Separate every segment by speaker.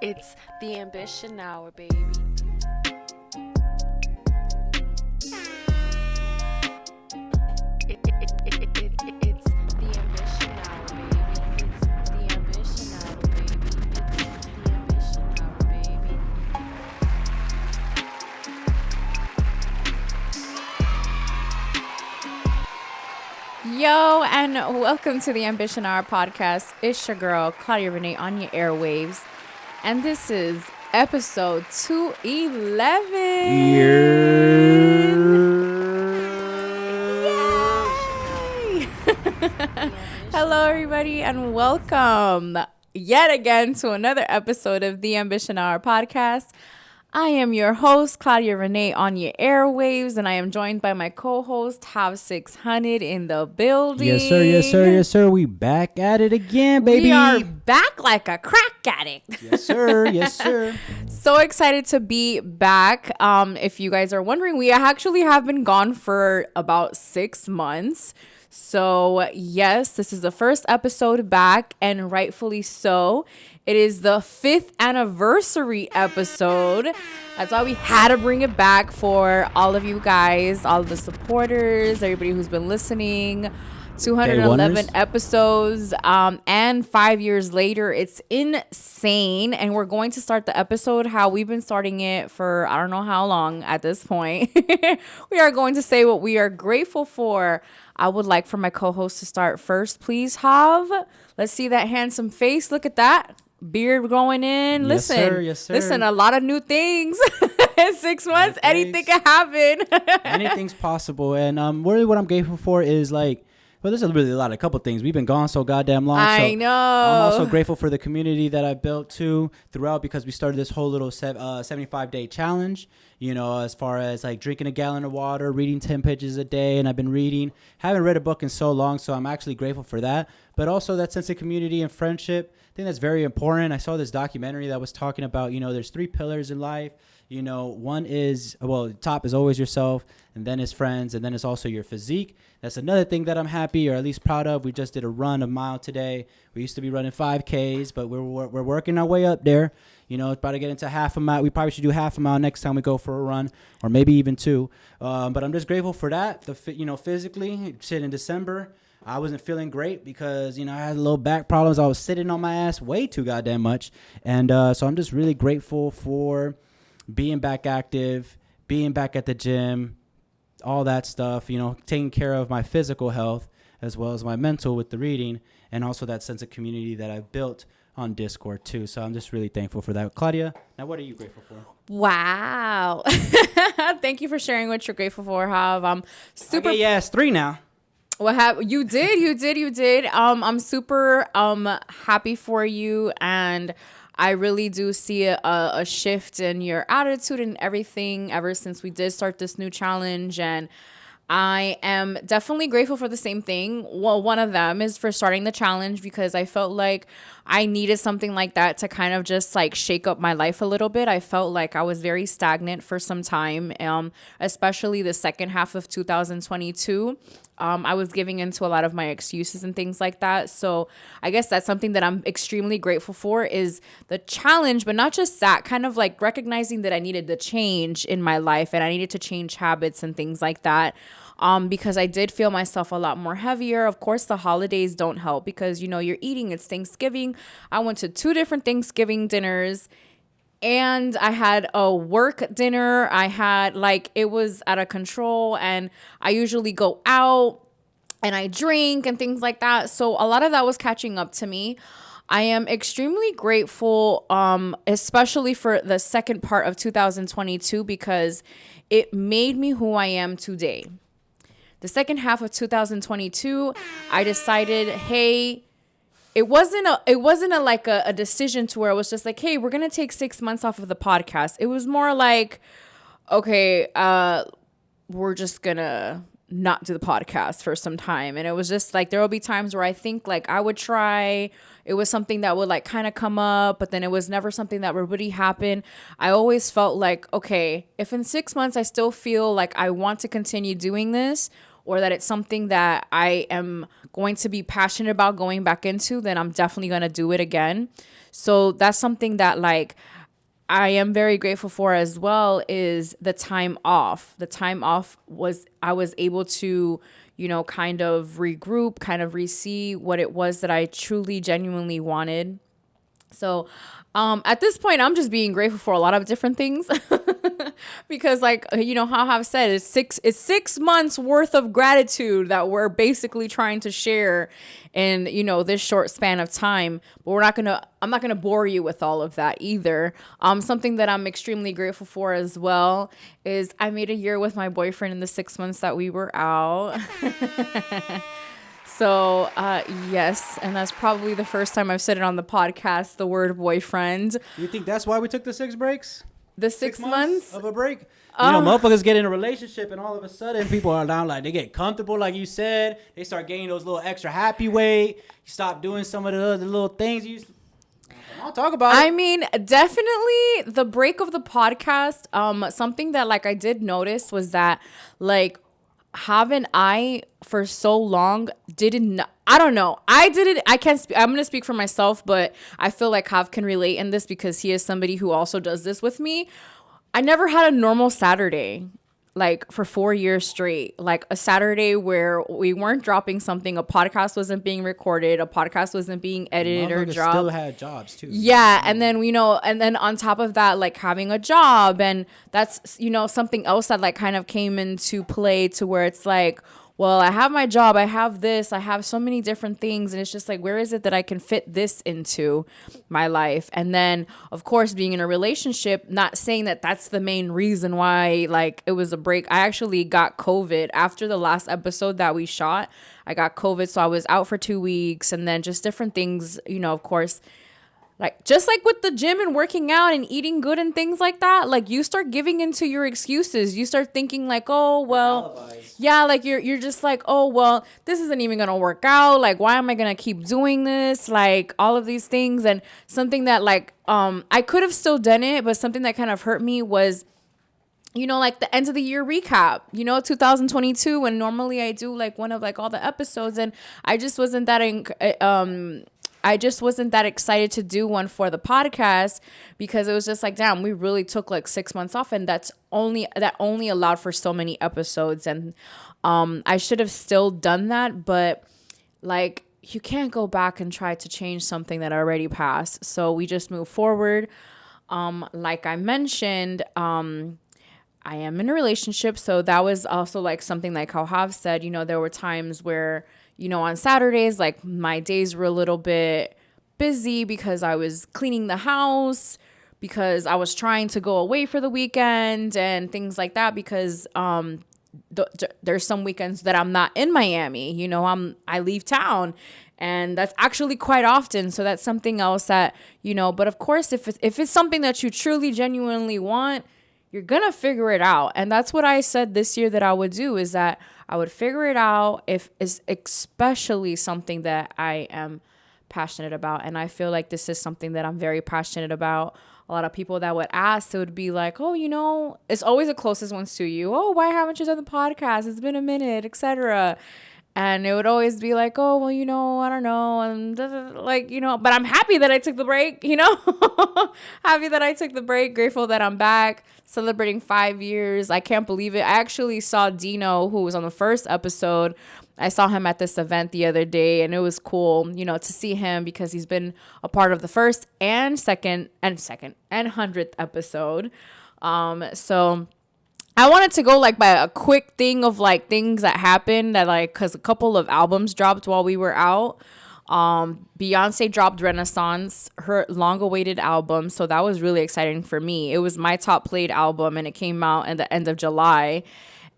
Speaker 1: It's the Ambition Hour, baby. It's the Ambition Hour, baby. It's the Ambition Hour, baby. It's the Ambition Hour, baby.
Speaker 2: Yo, and welcome to the Ambition Hour podcast. It's your girl, Claudia Renee, on your airwaves. And this is episode 211. Yay! Hello, everybody, and welcome yet again to another episode of the Ambition Hour podcast. I am your host, Claudia Renee, on your airwaves, and I am joined by my co-host, Have 600 in the building.
Speaker 3: Yes, sir. Yes, sir. Yes, sir. We back at it again, baby.
Speaker 2: We are back like a crack addict.
Speaker 3: Yes, sir. Yes, sir.
Speaker 2: So excited to be back. If you guys are wondering, we actually have been gone for about 6 months. So yes, this is the first episode back, and rightfully so. It is the 5th anniversary episode. That's why we had to bring it back for all of you guys, all of the supporters, everybody who's been listening. 211 episodes, and 5 years later. It's insane. And we're going to start the episode how we've been starting it for I don't know how long at this point. We are going to say what we are grateful for. I would like for my co-host to start first, please, Hav. Let's see that handsome face. Look at that. Beard going in.
Speaker 3: Yes,
Speaker 2: Listen,
Speaker 3: sir. Yes, sir.
Speaker 2: Listen, a lot of new things. In 6 months, anything can happen.
Speaker 3: Anything's possible. And really what I'm grateful for is well, there's really a couple things. We've been gone so goddamn long.
Speaker 2: I know.
Speaker 3: I'm also grateful for the community that I built too throughout, because we started this whole little 75-day challenge, you know, as far as like drinking a gallon of water, reading 10 pages a day. And I've been reading. Haven't read a book in so long, so I'm actually grateful for that. But also that sense of community and friendship. I think that's very important. I saw this documentary that was talking about, you know, there's 3 pillars in life. You know, one is, well, the top is always yourself, and then is friends, and then it's also your physique. That's another thing that I'm happy, or at least proud of. We just did a run, a mile today. We used to be running 5Ks, but we're working our way up there. You know, it's about to get into half a mile. We probably should do half a mile next time we go for a run, or maybe even 2. But I'm just grateful for that. Physically, shit, in December, I wasn't feeling great because, you know, I had a little back problems. I was sitting on my ass way too goddamn much. And so I'm just really grateful for being back active, being back at the gym, all that stuff, you know, taking care of my physical health as well as my mental with the reading, and also that sense of community that I've built on Discord too. So I'm just really thankful for that. Claudia, now what are you grateful for?
Speaker 2: Wow. Thank you for sharing what you're grateful for, Hav. I'm super.
Speaker 3: Okay, yes, 3 now.
Speaker 2: What happened? You did. I'm super happy for you, and I really do see a shift in your attitude and everything ever since we did start this new challenge. And I am definitely grateful for the same thing. Well, one of them is for starting the challenge, because I felt like I needed something like that to kind of just like shake up my life a little bit. I felt like I was very stagnant for some time, especially the second half of 2022. I was giving into a lot of my excuses and things like that. So I guess that's something that I'm extremely grateful for, is the challenge, but not just that, kind of like recognizing that I needed the change in my life and I needed to change habits and things like that. Because I did feel myself a lot more heavier. Of course, the holidays don't help because, you know, you're eating, it's Thanksgiving. I went to 2 different Thanksgiving dinners. And I had a work dinner. I had it was out of control, and I usually go out and I drink and things like that. So a lot of that was catching up to me. I am extremely grateful, especially for the second part of 2022, because it made me who I am today. The second half of 2022, I decided, hey, It wasn't a decision to where it was just like, hey, we're going to take 6 months off of the podcast. It was more like, okay, we're just going to not do the podcast for some time. And it was just like, there will be times where I think like I would try. It was something that would like kind of come up, but then it was never something that would really happen. I always felt like, okay, if in 6 months I still feel like I want to continue doing this, or that it's something that I am going to be passionate about going back into, then I'm definitely going to do it again. So that's something that like I am very grateful for as well, is the time off. The time off was, I was able to, you know, kind of regroup, kind of re-see what it was that I truly, genuinely wanted. So at this point, I'm just being grateful for a lot of different things because, like, you know, how I've said, it's 6 months worth of gratitude that we're basically trying to share in, you know, this short span of time. But I'm not gonna bore you with all of that either. Something that I'm extremely grateful for as well is I made a year with my boyfriend in the 6 months that we were out. So, yes, and that's probably the first time I've said it on the podcast, the word boyfriend.
Speaker 3: You think that's why we took the 6 breaks?
Speaker 2: The 6 months
Speaker 3: of a break? You know, motherfuckers get in a relationship and all of a sudden people are down, like, they get comfortable, like you said. They start gaining those little extra happy weight. You stop doing some of the other little things you used to. I'll talk about it.
Speaker 2: I mean, definitely the break of the podcast, something that, like, I did notice was that, like, haven't I for so long I don't know. I can't speak. I'm going to speak for myself, but I feel like Hav can relate in this because he is somebody who also does this with me. I never had a normal Saturday, like for 4 years straight, like a Saturday where we weren't dropping something. A podcast wasn't being recorded. A podcast wasn't being edited or dropped.
Speaker 3: Still had jobs too.
Speaker 2: Yeah. And then, you know, and then on top of that, like having a job, and that's, you know, something else that like kind of came into play to where it's like, well, I have my job, I have this, I have so many different things. And it's just like, where is it that I can fit this into my life? And then, of course, being in a relationship, not saying that that's the main reason why, like, it was a break. I actually got COVID after the last episode that we shot. I got COVID, so I was out for 2 weeks, and then just different things, you know, of course, like just like with the gym and working out and eating good and things like that, like you start giving into your excuses. You start thinking like, oh, well, yeah, like you're just like, oh, well, this isn't even going to work out. Like, why am I going to keep doing this? Like all of these things. And something that like, I could have still done it, but something that kind of hurt me was, you know, like the end of the year recap, you know, 2022. And normally I do like one of like all the episodes, and I just wasn't that, I just wasn't that excited to do one for the podcast because it was just like, damn, we really took like 6 months off, and that only allowed for so many episodes. And I should have still done that, but like you can't go back and try to change something that already passed. So we just move forward. Like I mentioned, I am in a relationship, so that was also like something like how Hav said, you know, there were times where, you know, on Saturdays, like my days were a little bit busy because I was cleaning the house, because I was trying to go away for the weekend and things like that, because there's some weekends that I'm not in Miami, you know, I leave town, and that's actually quite often. So that's something else that, you know, but of course, if it's something that you truly genuinely want, you're going to figure it out. And that's what I said this year that I would do, is that I would figure it out if it's especially something that I am passionate about. And I feel like this is something that I'm very passionate about. A lot of people that would ask, it would be like, oh, you know, it's always the closest ones to you. Oh, why haven't you done the podcast? It's been a minute, etc. And it would always be like, oh, well, you know, I don't know. And like, you know, but I'm happy that I took the break, you know, happy that I took the break, grateful that I'm back, celebrating 5 years. I can't believe it. I actually saw Dino, who was on the first episode. I saw him at this event the other day, and it was cool, you know, to see him because he's been a part of the first and second and 100th episode. So I wanted to go like by a quick thing of like things that happened that like, cause a couple of albums dropped while we were out. Beyonce dropped Renaissance, her long awaited album. So that was really exciting for me. It was my top played album, and it came out at the end of July.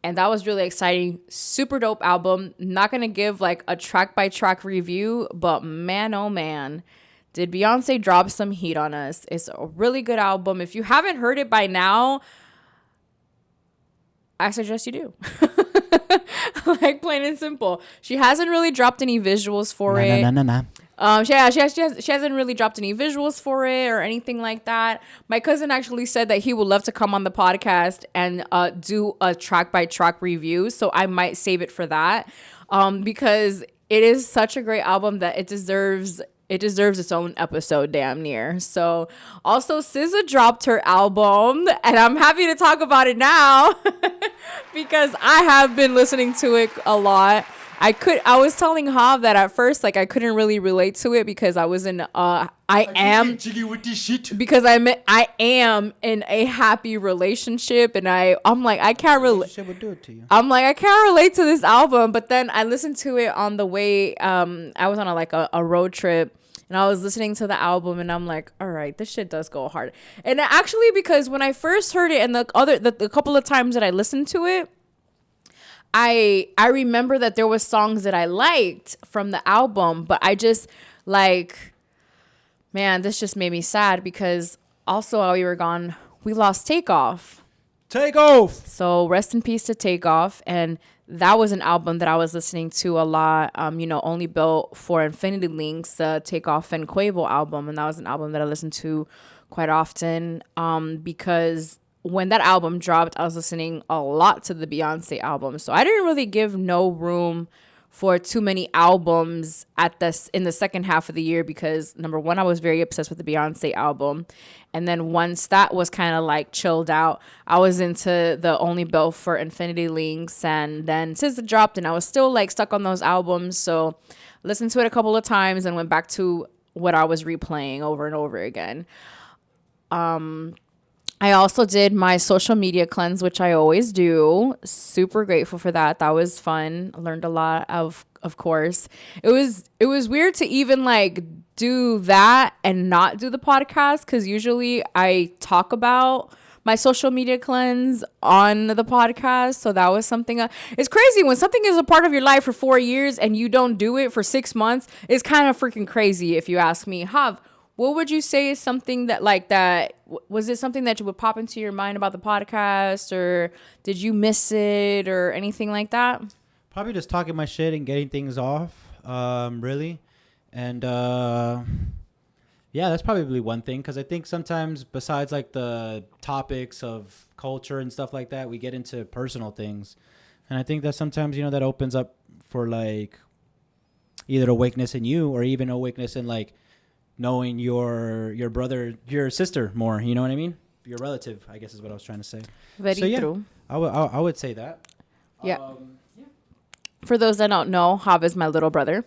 Speaker 2: And that was really exciting. Super dope album. Not going to give like a track by track review, but man, oh man, did Beyonce drop some heat on us. It's a really good album. If you haven't heard it by now, I suggest you do. Like plain and simple. She hasn't really dropped any visuals for it.
Speaker 3: Nah.
Speaker 2: She hasn't really dropped any visuals for it or anything like that. My cousin actually said that he would love to come on the podcast and do a track by track review. So I might save it for that, because it is such a great album that it deserves its own episode damn near. So also SZA dropped her album and I'm happy to talk about it now because I have been listening to it a lot. I was telling Hav that at first, like, I couldn't really relate to it because I was in I am in a happy relationship, and I'm like, I can't relate. I'm like, I can't relate to this album. But then I listened to it on the way. I was on a road trip, and I was listening to the album, and I'm like, all right, this shit does go hard. And actually, because when I first heard it, and the couple of times that I listened to it, I remember that there was songs that I liked from the album, but I just man, this just made me sad because also while we were gone, we lost Takeoff. So rest in peace to Takeoff. And that was an album that I was listening to a lot, only built for Infinity Links, the Takeoff and Quavo album. And that was an album that I listened to quite often, because when that album dropped, I was listening a lot to the Beyonce album. So I didn't really give no room for too many albums in the second half of the year because, number one, I was very obsessed with the Beyonce album. And then once that was kind of chilled out, I was into the Only Built for Infinity Links. And then SZA dropped and I was still stuck on those albums. So listened to it a couple of times and went back to what I was replaying over and over again. I also did my social media cleanse, which I always do. Super grateful for that. That was fun. Learned a lot, of course. It was weird to even do that and not do the podcast, because usually I talk about my social media cleanse on the podcast. So that was something. It's crazy when something is a part of your life for 4 years and you don't do it for 6 months. It's kind of freaking crazy if you ask me. Hav, what would you say is something that was it something that would pop into your mind about the podcast, or did you miss it or anything like that?
Speaker 3: Probably just talking my shit and getting things off, really. And yeah, that's probably one thing, because I think sometimes besides the topics of culture and stuff like that, we get into personal things. And I think that sometimes, that opens up for either awakeness in you or even awakeness in knowing your brother, your sister more, you know what I mean? Your relative, I guess is what I was trying to say.
Speaker 2: Very true.
Speaker 3: I would say that.
Speaker 2: Yeah. For those that don't know, Hav is my little brother.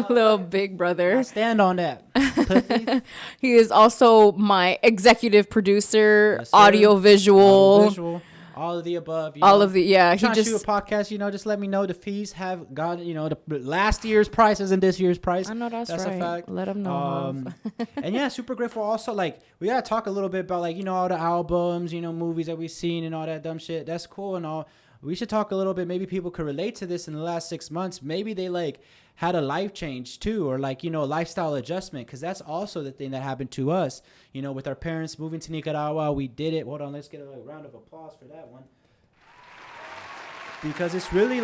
Speaker 2: Little big brother.
Speaker 3: I stand on that.
Speaker 2: He is also my executive producer, yes, audio visual.
Speaker 3: All of the above.
Speaker 2: Yeah.
Speaker 3: He just shoot a podcast. Just let me know the fees have gone. The last year's prices and this year's price.
Speaker 2: I know that's right.
Speaker 3: A fact.
Speaker 2: Let them know.
Speaker 3: And yeah, super grateful. Also, we gotta talk a little bit about all the albums, movies that we've seen and all that dumb shit. That's cool and all. We should talk a little bit. Maybe people could relate to this in the last 6 months. Maybe they had a life change too, or a lifestyle adjustment, because that's also the thing that happened to us. With our parents moving to Nicaragua, we did it. Hold on, let's get a round of applause for that one, because it's really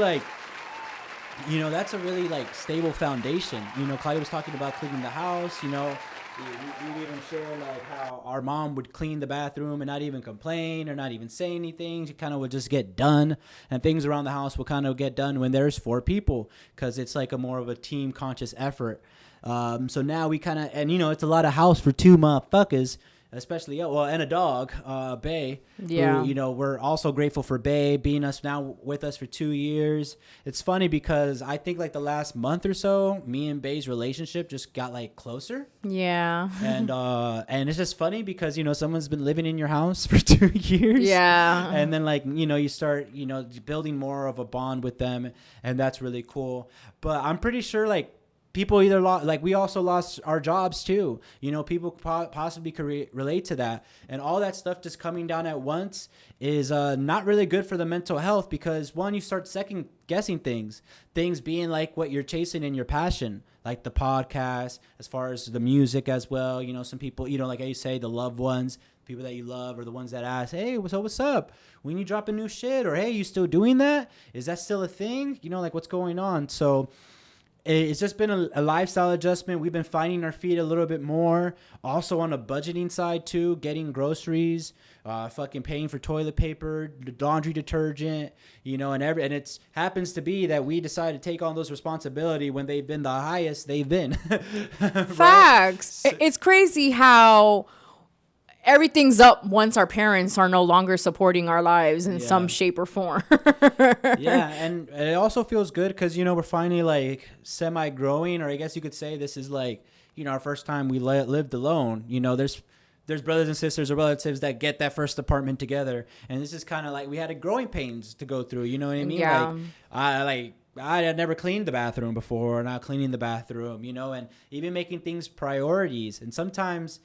Speaker 3: that's a really stable foundation. Claudia was talking about cleaning the house. We even share how our mom would clean the bathroom and not even complain or not even say anything. She kind of would just get done, and things around the house will kind of get done when there's 4 people, because it's a more of a team conscious effort. So now we kind of, and it's a lot of house for 2 motherfuckers, especially and a dog, Bay.
Speaker 2: Yeah.
Speaker 3: Who, we're also grateful for Bay being with us for 2 years. It's funny because I think the last month or so, me and Bay's relationship just got closer.
Speaker 2: Yeah.
Speaker 3: And it's just funny because someone's been living in your house for 2 years.
Speaker 2: Yeah.
Speaker 3: And then you start building more of a bond with them, and that's really cool. But I'm pretty sure people either lost, we also lost our jobs too. People possibly could relate to that. And all that stuff just coming down at once is not really good for the mental health, because one, you start second guessing things being what you're chasing in your passion, the podcast, as far as the music as well. Some people, like you say, the loved ones, people that you love, or the ones that ask, hey, what's up? When you drop a new shit, or hey, you still doing that? Is that still a thing? What's going on? So it's just been a lifestyle adjustment. We've been finding our feet a little bit more. Also on a budgeting side too, getting groceries, fucking paying for toilet paper, laundry detergent, you know, and it's happens to be that we decided to take on those responsibility when they've been the highest they've been. Right?
Speaker 2: Facts. It's crazy how everything's up once our parents are no longer supporting our lives in some shape or form.
Speaker 3: Yeah, and it also feels good because, you know, we're finally like semi-growing, or I guess you could say this is like, you know, our first time we lived alone. You know, there's brothers and sisters or relatives that get that first apartment together, and this is kind of like we had a growing pains to go through. You know what I mean?
Speaker 2: Yeah.
Speaker 3: I had never cleaned the bathroom before, now cleaning the bathroom, you know, and even making things priorities. And sometimes,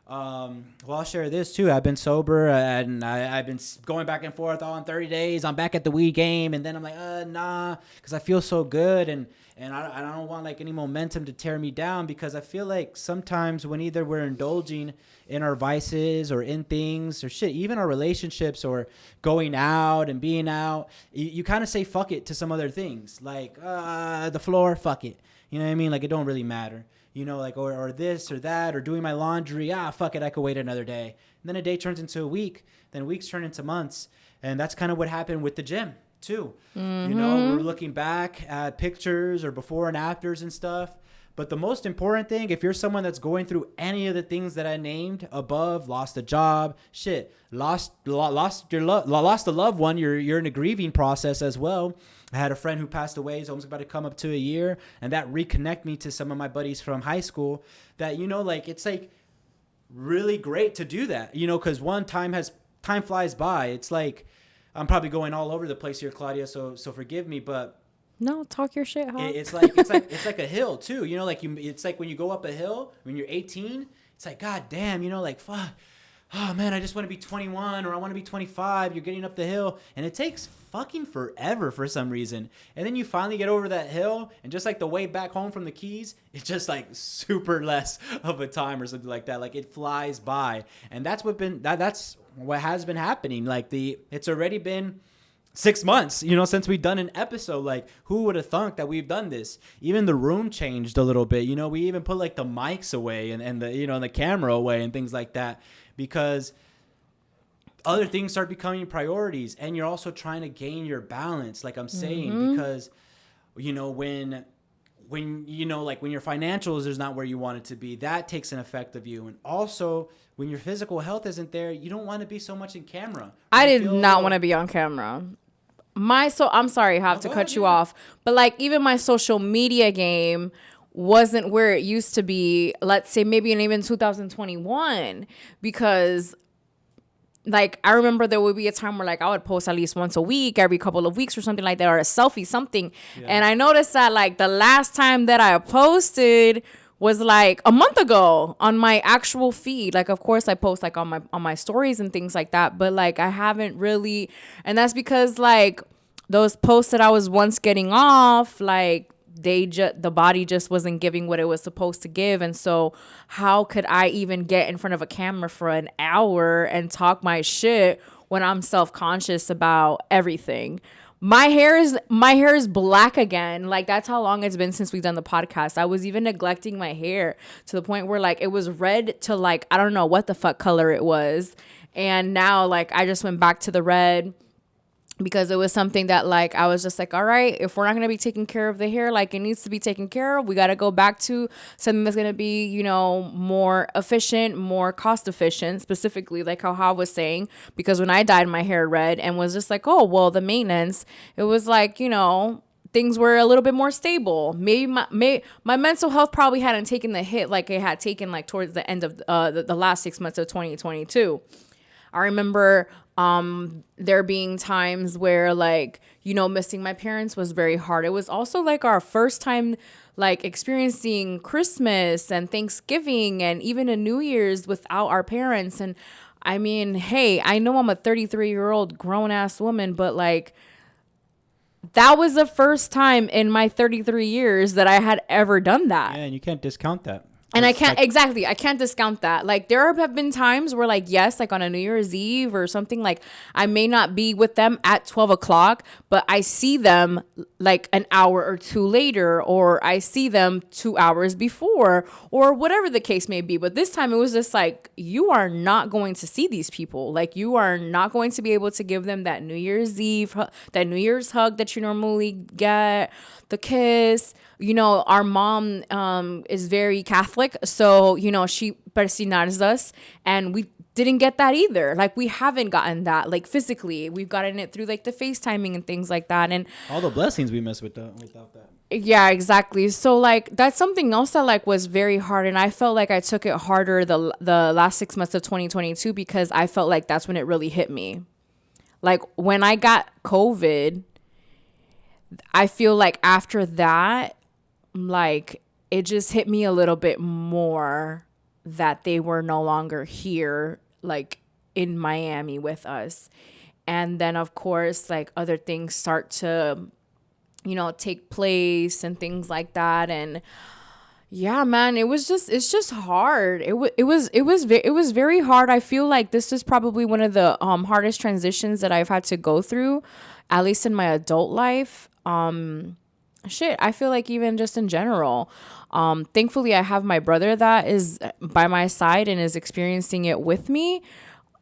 Speaker 3: well, I'll share this too. I've been sober and I've been going back and forth on 30 days. I'm back at the weed game. And then I'm like, nah, because I feel so good. And I don't want like any momentum to tear me down, because I feel like sometimes when either we're indulging in our vices or in things or shit, even our relationships or going out and being out, you kind of say fuck it to some other things like the floor, fuck it. You know what I mean? Like it don't really matter. You know, like, or this or that, or doing my laundry. Fuck it, I could wait another day. And then a day turns into a week. Then weeks turn into months. And that's kind of what happened with the gym, too. Mm-hmm. You know, we're looking back at pictures or before and afters and stuff. But the most important thing, if you're someone that's going through any of the things that I named above, lost a job, lost a loved one, you're in a grieving process as well. I had a friend who passed away. He's almost about to come up to a year. And that reconnect me to some of my buddies from high school that, you know, like, it's like really great to do that, you know, because time flies by. It's like, I'm probably going all over the place here, Claudia. So forgive me, but
Speaker 2: no, talk your shit, huh?
Speaker 3: It's like a hill too, you know, like it's like when you go up a hill when you're 18, it's like, God damn, you know, like, fuck. Oh man, I just want to be 21 or I want to be 25. You're getting up the hill and it takes fucking forever for some reason. And then you finally get over that hill and just like the way back home from the Keys, it's just like super less of a time or something like that. Like it flies by. And that's what has been happening. Like it's already been 6 months, you know, since we've done an episode. Like, who would have thunk that we've done this? Even the room changed a little bit. You know, we even put like the mics away and the, you know, the camera away and things like that, because other things start becoming priorities, and you're also trying to gain your balance, like I'm saying, because, you know, when you know, like when your financials is not where you want it to be, that takes an effect of you. And also when your physical health isn't there, you don't want to be so much in camera.
Speaker 2: I did not want to be on camera. I'm sorry, I have to cut you off, but like even my social media game wasn't where it used to be, let's say maybe in even 2021, because like I remember there would be a time where like I would post at least once a week, every couple of weeks or something like that, or a selfie, something. Yeah. And I noticed that like the last time that I posted was like a month ago on my actual feed. Like, of course I post like on my stories and things like that, but like I haven't really, and that's because like those posts that I was once getting off, like the body just wasn't giving what it was supposed to give. And so how could I even get in front of a camera for an hour and talk my shit when I'm self-conscious about everything? My hair is black again. Like, that's how long it's been since we've done the podcast. I was even neglecting my hair to the point where like it was red to like, I don't know what the fuck color it was. And now like I just went back to the red, because it was something that like I was just like, all right, if we're not going to be taking care of the hair like it needs to be taken care of, we got to go back to something that's going to be, you know, more efficient, more cost efficient, specifically like how I was saying, because when I dyed my hair red and was just like, oh, well, the maintenance, it was like, you know, things were a little bit more stable. Maybe my mental health probably hadn't taken the hit like it had taken like towards the end of the last 6 months of 2022. I remember there being times where like, you know, missing my parents was very hard. It was also like our first time like experiencing Christmas and Thanksgiving and even a New Year's without our parents. And I mean, hey, I know I'm a 33-year-old grown ass woman, but like that was the first time in my 33 years that I had ever done that.
Speaker 3: Yeah, and you can't discount that.
Speaker 2: And I
Speaker 3: It's
Speaker 2: can't,
Speaker 3: like-
Speaker 2: exactly, I can't discount that. Like, there have been times where, like, yes, like on a New Year's Eve or something, like, I may not be with them at 12 o'clock, but I see them like an hour or two later, or I see them 2 hours before, or whatever the case may be. But this time it was just like, you are not going to see these people. Like, you are not going to be able to give them that New Year's Eve, that New Year's hug that you normally get, the kiss. You know, our mom is very Catholic, so, you know, she persignars us, and we didn't get that either. Like, we haven't gotten that, like, physically. We've gotten it through, like, the FaceTiming and things like that. And
Speaker 3: all the blessings we miss without that.
Speaker 2: yeah, exactly. So, like, that's something else that, like, was very hard, and I felt like I took it harder the last 6 months of 2022, because I felt like that's when it really hit me. Like, when I got COVID, I feel like after that, like, it just hit me a little bit more that they were no longer here, like, in Miami with us. And then, of course, like, other things start to, you know, take place and things like that. And yeah, man, it's just hard. It was very hard. I feel like this is probably one of the hardest transitions that I've had to go through, at least in my adult life. I feel like even just in general. Thankfully, I have my brother that is by my side and is experiencing it with me,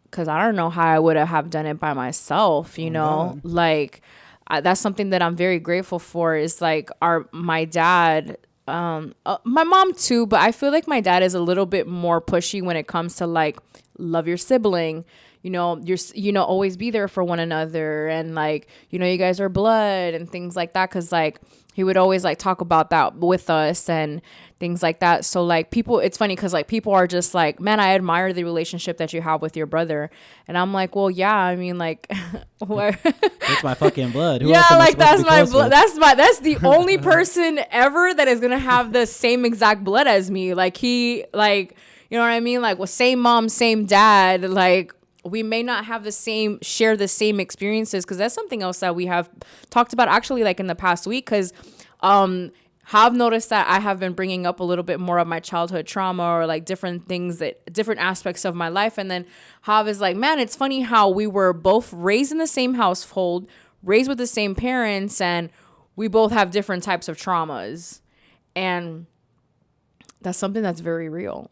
Speaker 2: because I don't know how I would have done it by myself, you know?
Speaker 3: God.
Speaker 2: Like, that's something that I'm very grateful for, is like my dad, my mom too, but I feel like my dad is a little bit more pushy when it comes to, like, love your sibling. You know, always be there for one another, and, like, you know, you guys are blood and things like that. Cause, like, he would always, like, talk about that with us and things like that. So, like, it's funny, cause, like, people are just like, man, I admire the relationship that you have with your brother. And I'm like, well, yeah, I mean, like, what?
Speaker 3: It's my fucking blood. Who
Speaker 2: Yeah,
Speaker 3: else am I
Speaker 2: like,
Speaker 3: supposed to
Speaker 2: that's
Speaker 3: be
Speaker 2: my
Speaker 3: close
Speaker 2: blood.
Speaker 3: with?
Speaker 2: That's the only person ever that is gonna have the same exact blood as me. Like, he, like, you know what I mean? Like, well, same mom, same dad. Like, we may not have share the same experiences, because that's something else that we have talked about actually, like, in the past week, because have noticed that I have been bringing up a little bit more of my childhood trauma, or, like, different aspects of my life. And then Hav is like, man, it's funny how we were both raised in the same household, raised with the same parents, and we both have different types of traumas. And that's something that's very real.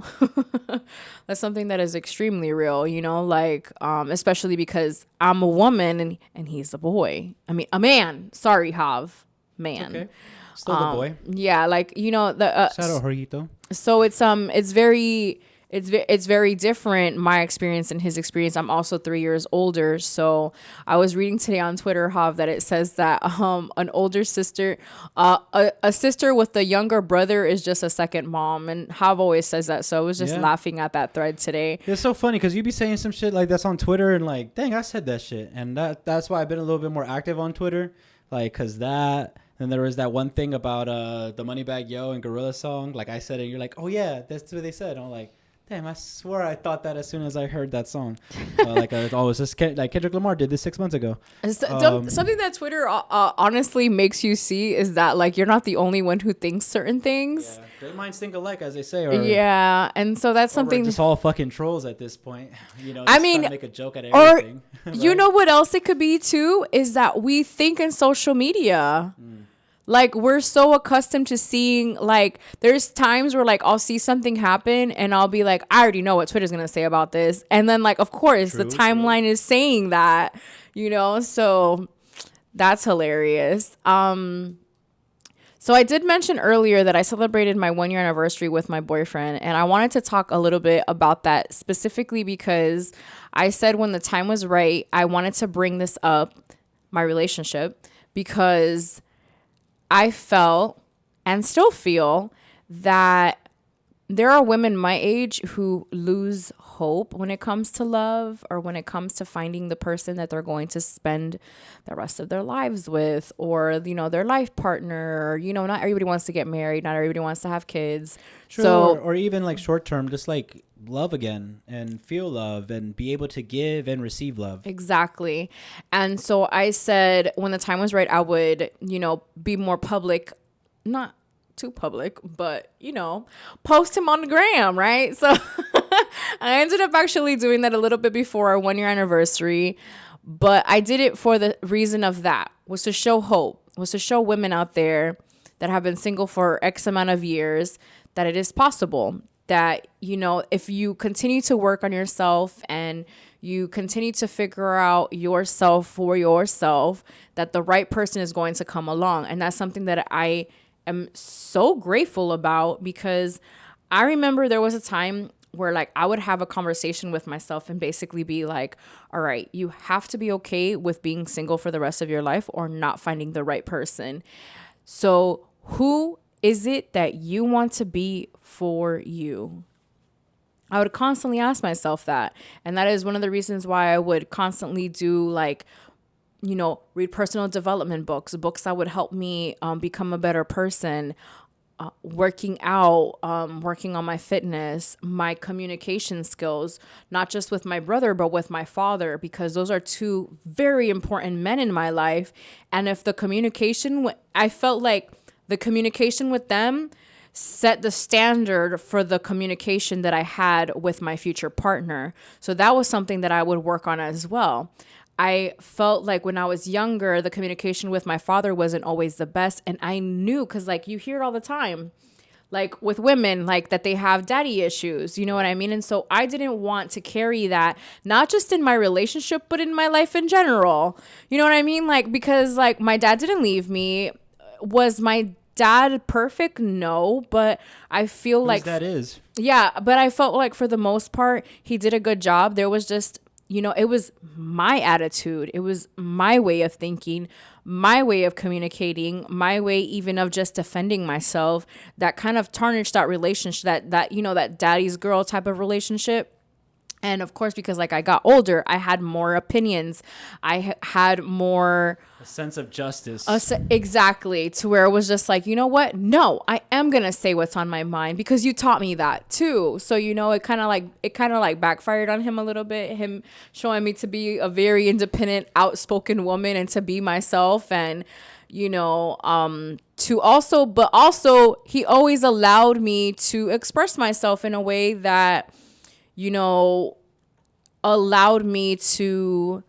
Speaker 2: That's something that is extremely real, you know, like, especially because I'm a woman and he's a boy. I mean, a man. Sorry, Hav. Man.
Speaker 3: Okay. Still the boy.
Speaker 2: Yeah, like, you know,
Speaker 3: Shout out, Jorgito.
Speaker 2: so it's very different, my experience and his experience. I'm also 3 years older. So I was reading today on Twitter, Hav, that it says that an older sister, a sister with a younger brother is just a second mom. And Hav always says that. So I was just laughing at that thread today.
Speaker 3: It's so funny because you be saying some shit like that's on Twitter, and, like, dang, I said that shit. And that's why I've been a little bit more active on Twitter. Like, because that... And there was that one thing about the Moneybagg Yo and Gorilla song. Like, I said it, and you're like, oh, yeah, that's what they said. And I'm like, damn, I swear I thought that as soon as I heard that song. Like, it's just like Kendrick Lamar did this 6 months ago.
Speaker 2: Something that Twitter honestly makes you see is that, like, you're not the only one who thinks certain things.
Speaker 3: Yeah, great minds think alike, as they say.
Speaker 2: Yeah, and so that's something.
Speaker 3: We're just all fucking trolls at this point. You know,
Speaker 2: I mean,
Speaker 3: make a joke at everything.
Speaker 2: Or
Speaker 3: right?
Speaker 2: you know what else it could be too, is that we think in social media. Like, we're so accustomed to seeing, like, there's times where, like, I'll see something happen and I'll be like, I already know what Twitter's going to say about this. And then, like, of course, the timeline is saying that, you know, so that's hilarious. So I did mention earlier that I celebrated my 1 year anniversary with my boyfriend, and I wanted to talk a little bit about that specifically because I said when the time was right, I wanted to bring this up, my relationship, because I felt and still feel that there are women my age who lose hope when it comes to love, or when it comes to finding the person that they're going to spend the rest of their lives with, or, you know, their life partner, or, you know, not everybody wants to get married. Not everybody wants to have kids.
Speaker 3: Sure,
Speaker 2: So,
Speaker 3: or even, like, short term, just, like, love again and feel love and be able to give and receive love.
Speaker 2: exactly. And so I said when the time was right, I would, you know, be more public, not too public, but post him on the gram, right? So I ended up actually doing that a little bit before our 1 year anniversary, but I did it for the reason of that, was to show hope, was to show women out there that have been single for X amount of years that it is possible, that, if you continue to work on yourself and you continue to figure out yourself for yourself, that the right person is going to come along. And that's something that I am so grateful about, because I remember there was a time where like I would have a conversation with myself and basically be like, all right, you have to be okay with being single for the rest of your life or not finding the right person. So who is it that you want to be for you? I would constantly ask myself that. And that is one of the reasons why I would constantly do like, read personal development books that would help me become a better person, working out, working on my fitness, my communication skills, not just with my brother, but with my father, because those are two very important men in my life. And if the communication, I felt like the communication with them set the standard for the communication that I had with my future partner. So that was something that I would work on as well. I felt like when I was younger, the communication with my father wasn't always the best. And I knew, because like you hear it all the time, like with women, like that they have daddy issues, you know what I mean? And so I didn't want to carry that, not just in my relationship, but in my life in general. You know what I mean? Like, because like my dad didn't leave me. Was my dad perfect? No, but I feel like
Speaker 3: that is.
Speaker 2: Yeah, but I felt like for the most part, he did a good job. There was just, it was my attitude. It was my way of thinking, my way of communicating, my way even of just defending myself that kind of tarnished that relationship, that daddy's girl type of relationship. And of course, because like I got older, I had more opinions. I had more
Speaker 3: a sense of justice.
Speaker 2: Exactly. To where it was just like, you know what? No, I am going to say what's on my mind because you taught me that too. So, it kind of like backfired on him a little bit, him showing me to be a very independent, outspoken woman and to be myself. And, to also he always allowed me to express myself in a way that, allowed me to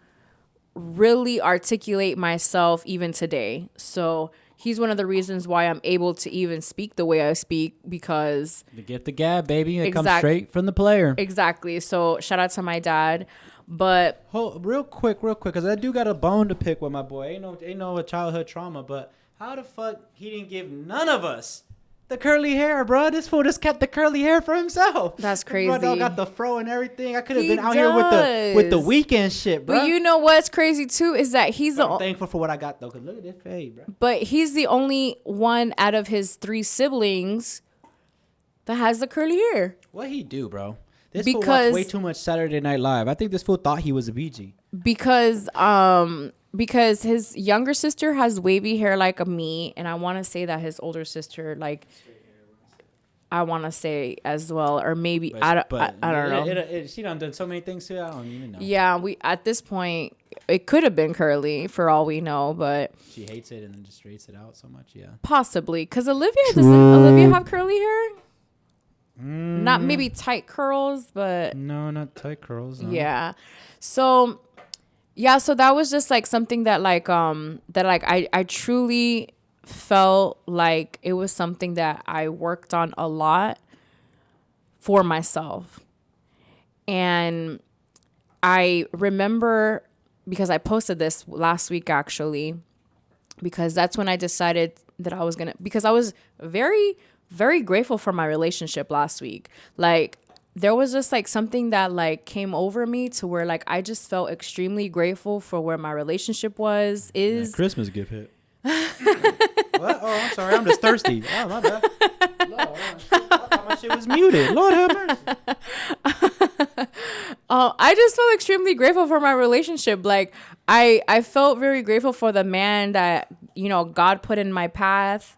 Speaker 2: really articulate myself even today. So he's one of the reasons why I'm able to even speak the way I speak, because
Speaker 3: the gift of gab, baby. It comes straight from the player.
Speaker 2: Exactly. So shout out to my dad. But
Speaker 3: real quick, because I do got a bone to pick with my boy. Ain't no childhood trauma, but how the fuck he didn't give none of us the curly hair, bro? This fool just kept the curly hair for himself.
Speaker 2: That's crazy.
Speaker 3: Bro, dog got the fro and everything. I could have been out here with the weekend shit, bro.
Speaker 2: But you know what's crazy too is that
Speaker 3: I'm thankful for what I got though, cause look at this fade, bro.
Speaker 2: But he's the only one out of his 3 siblings that has the curly hair.
Speaker 3: What he do, bro? This fool watched way too much Saturday Night Live. I think this fool thought he was a BG. Because his younger sister has wavy hair like me, and I want to say that his older sister, like, I want to say as well, or maybe I don't know. She done so many things too. I don't even know.
Speaker 2: Yeah, at this point it could have been curly for all we know, but
Speaker 3: she hates it and then just straights it out so much. Yeah,
Speaker 2: possibly because Olivia have curly hair? Not maybe tight curls, but
Speaker 3: no, not tight curls. No.
Speaker 2: Yeah, so. Yeah, so that was just like something that I truly felt like it was something that I worked on a lot for myself. And I remember, because I posted this last week actually, because that's when I decided that I was going to, because I was very, very grateful for my relationship last week. Like, there was just like something that like came over me to where like I just felt extremely grateful for where my relationship is.
Speaker 3: That Christmas gift hit. What? Oh, I'm sorry. I'm just thirsty. Oh, my bad. Lord, I thought my shit was muted. Lord have mercy.
Speaker 2: I just felt extremely grateful for my relationship. Like I felt very grateful for the man that, God put in my path.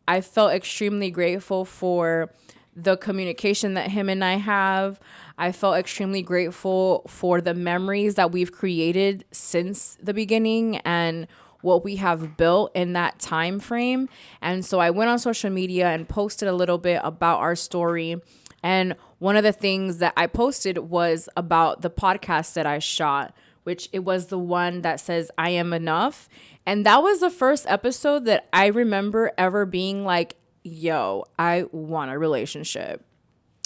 Speaker 2: I felt extremely grateful for the communication that him and I have. I felt extremely grateful for the memories that we've created since the beginning and what we have built in that time frame. And so I went on social media and posted a little bit about our story. And one of the things that I posted was about the podcast that I shot, which it was the one that says I am enough. And that was the first episode that I remember ever being like, yo, I want a relationship.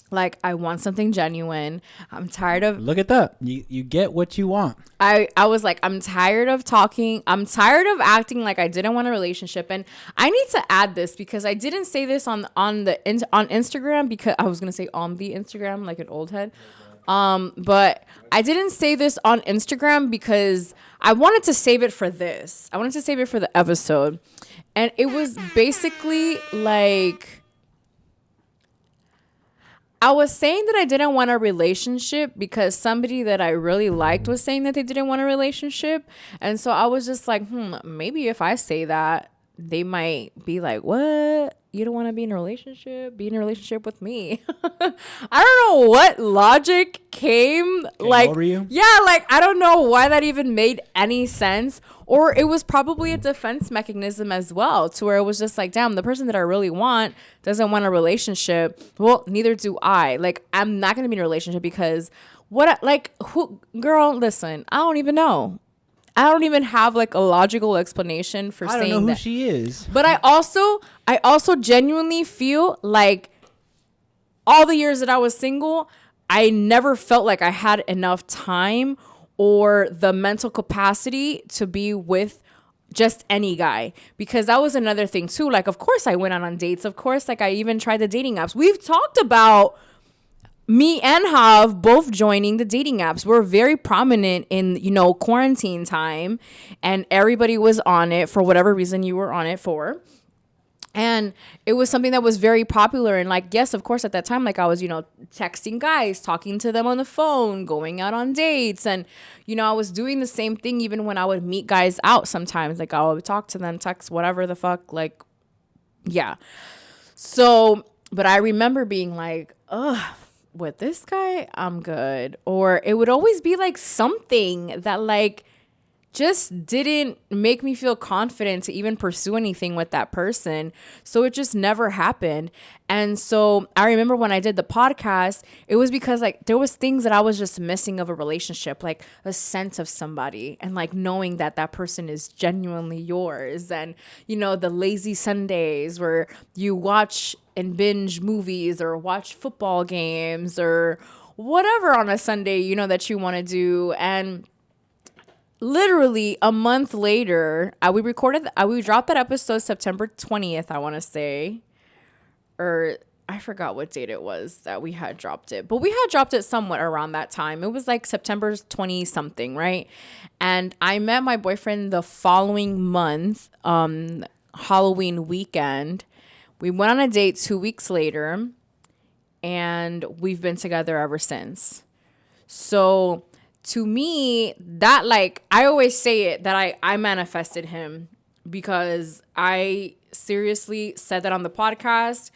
Speaker 2: Like, I want something genuine. I'm tired of...
Speaker 3: Look at that. You get what you want.
Speaker 2: I was like, I'm tired of talking. I'm tired of acting like I didn't want a relationship. And I need to add this because I didn't say this on Instagram, because I was going to say on the Instagram like an old head. But I didn't say this on Instagram because I wanted to save it for this. I wanted to save it for the episode. And it was basically like... I was saying that I didn't want a relationship because somebody that I really liked was saying that they didn't want a relationship. And so I was just like, maybe if I say that, they might be like, what? You don't want to be in a relationship? Be in a relationship with me. I don't know what logic came like
Speaker 3: over you?
Speaker 2: Yeah, like I don't know why that even made any sense. Or it was probably a defense mechanism as well, to where it was just like, damn, the person that I really want doesn't want a relationship. Well, neither do I. Like, I'm not going to be in a relationship because girl, listen, I don't even know. I don't even have like a logical explanation for saying that. I don't know who
Speaker 3: she is.
Speaker 2: But I also genuinely feel like all the years that I was single, I never felt like I had enough time or the mental capacity to be with just any guy, because that was another thing too. Like, of course I went out on dates. Of course, like I even tried the dating apps. We've talked about me and Jav both joining the dating apps. We're very prominent in, quarantine time, and everybody was on it for whatever reason you were on it for. And it was something that was very popular. And like, yes, of course, at that time, like I was, texting guys, talking to them on the phone, going out on dates. And, I was doing the same thing even when I would meet guys out sometimes. Like I would talk to them, text, whatever the fuck. Like, yeah. So, but I remember being like, with this guy, I'm good. Or it would always be like something that like just didn't make me feel confident to even pursue anything with that person. So it just never happened. And so I remember when I did the podcast, it was because like there was things that I was just missing of a relationship, like a sense of somebody, and like knowing that that person is genuinely yours. And, the lazy Sundays where you watch and binge movies or watch football games or whatever on a Sunday, that you want to do. And literally a month later, we dropped that episode September 20th, I want to say, or I forgot what date it was that we had dropped it, but we had dropped it somewhat around that time. It was like September 20 something, right? And I met my boyfriend the following month, Halloween weekend. We went on a date 2 weeks later, and we've been together ever since. So to me, that like, I always say it that I manifested him, because I seriously said that on the podcast.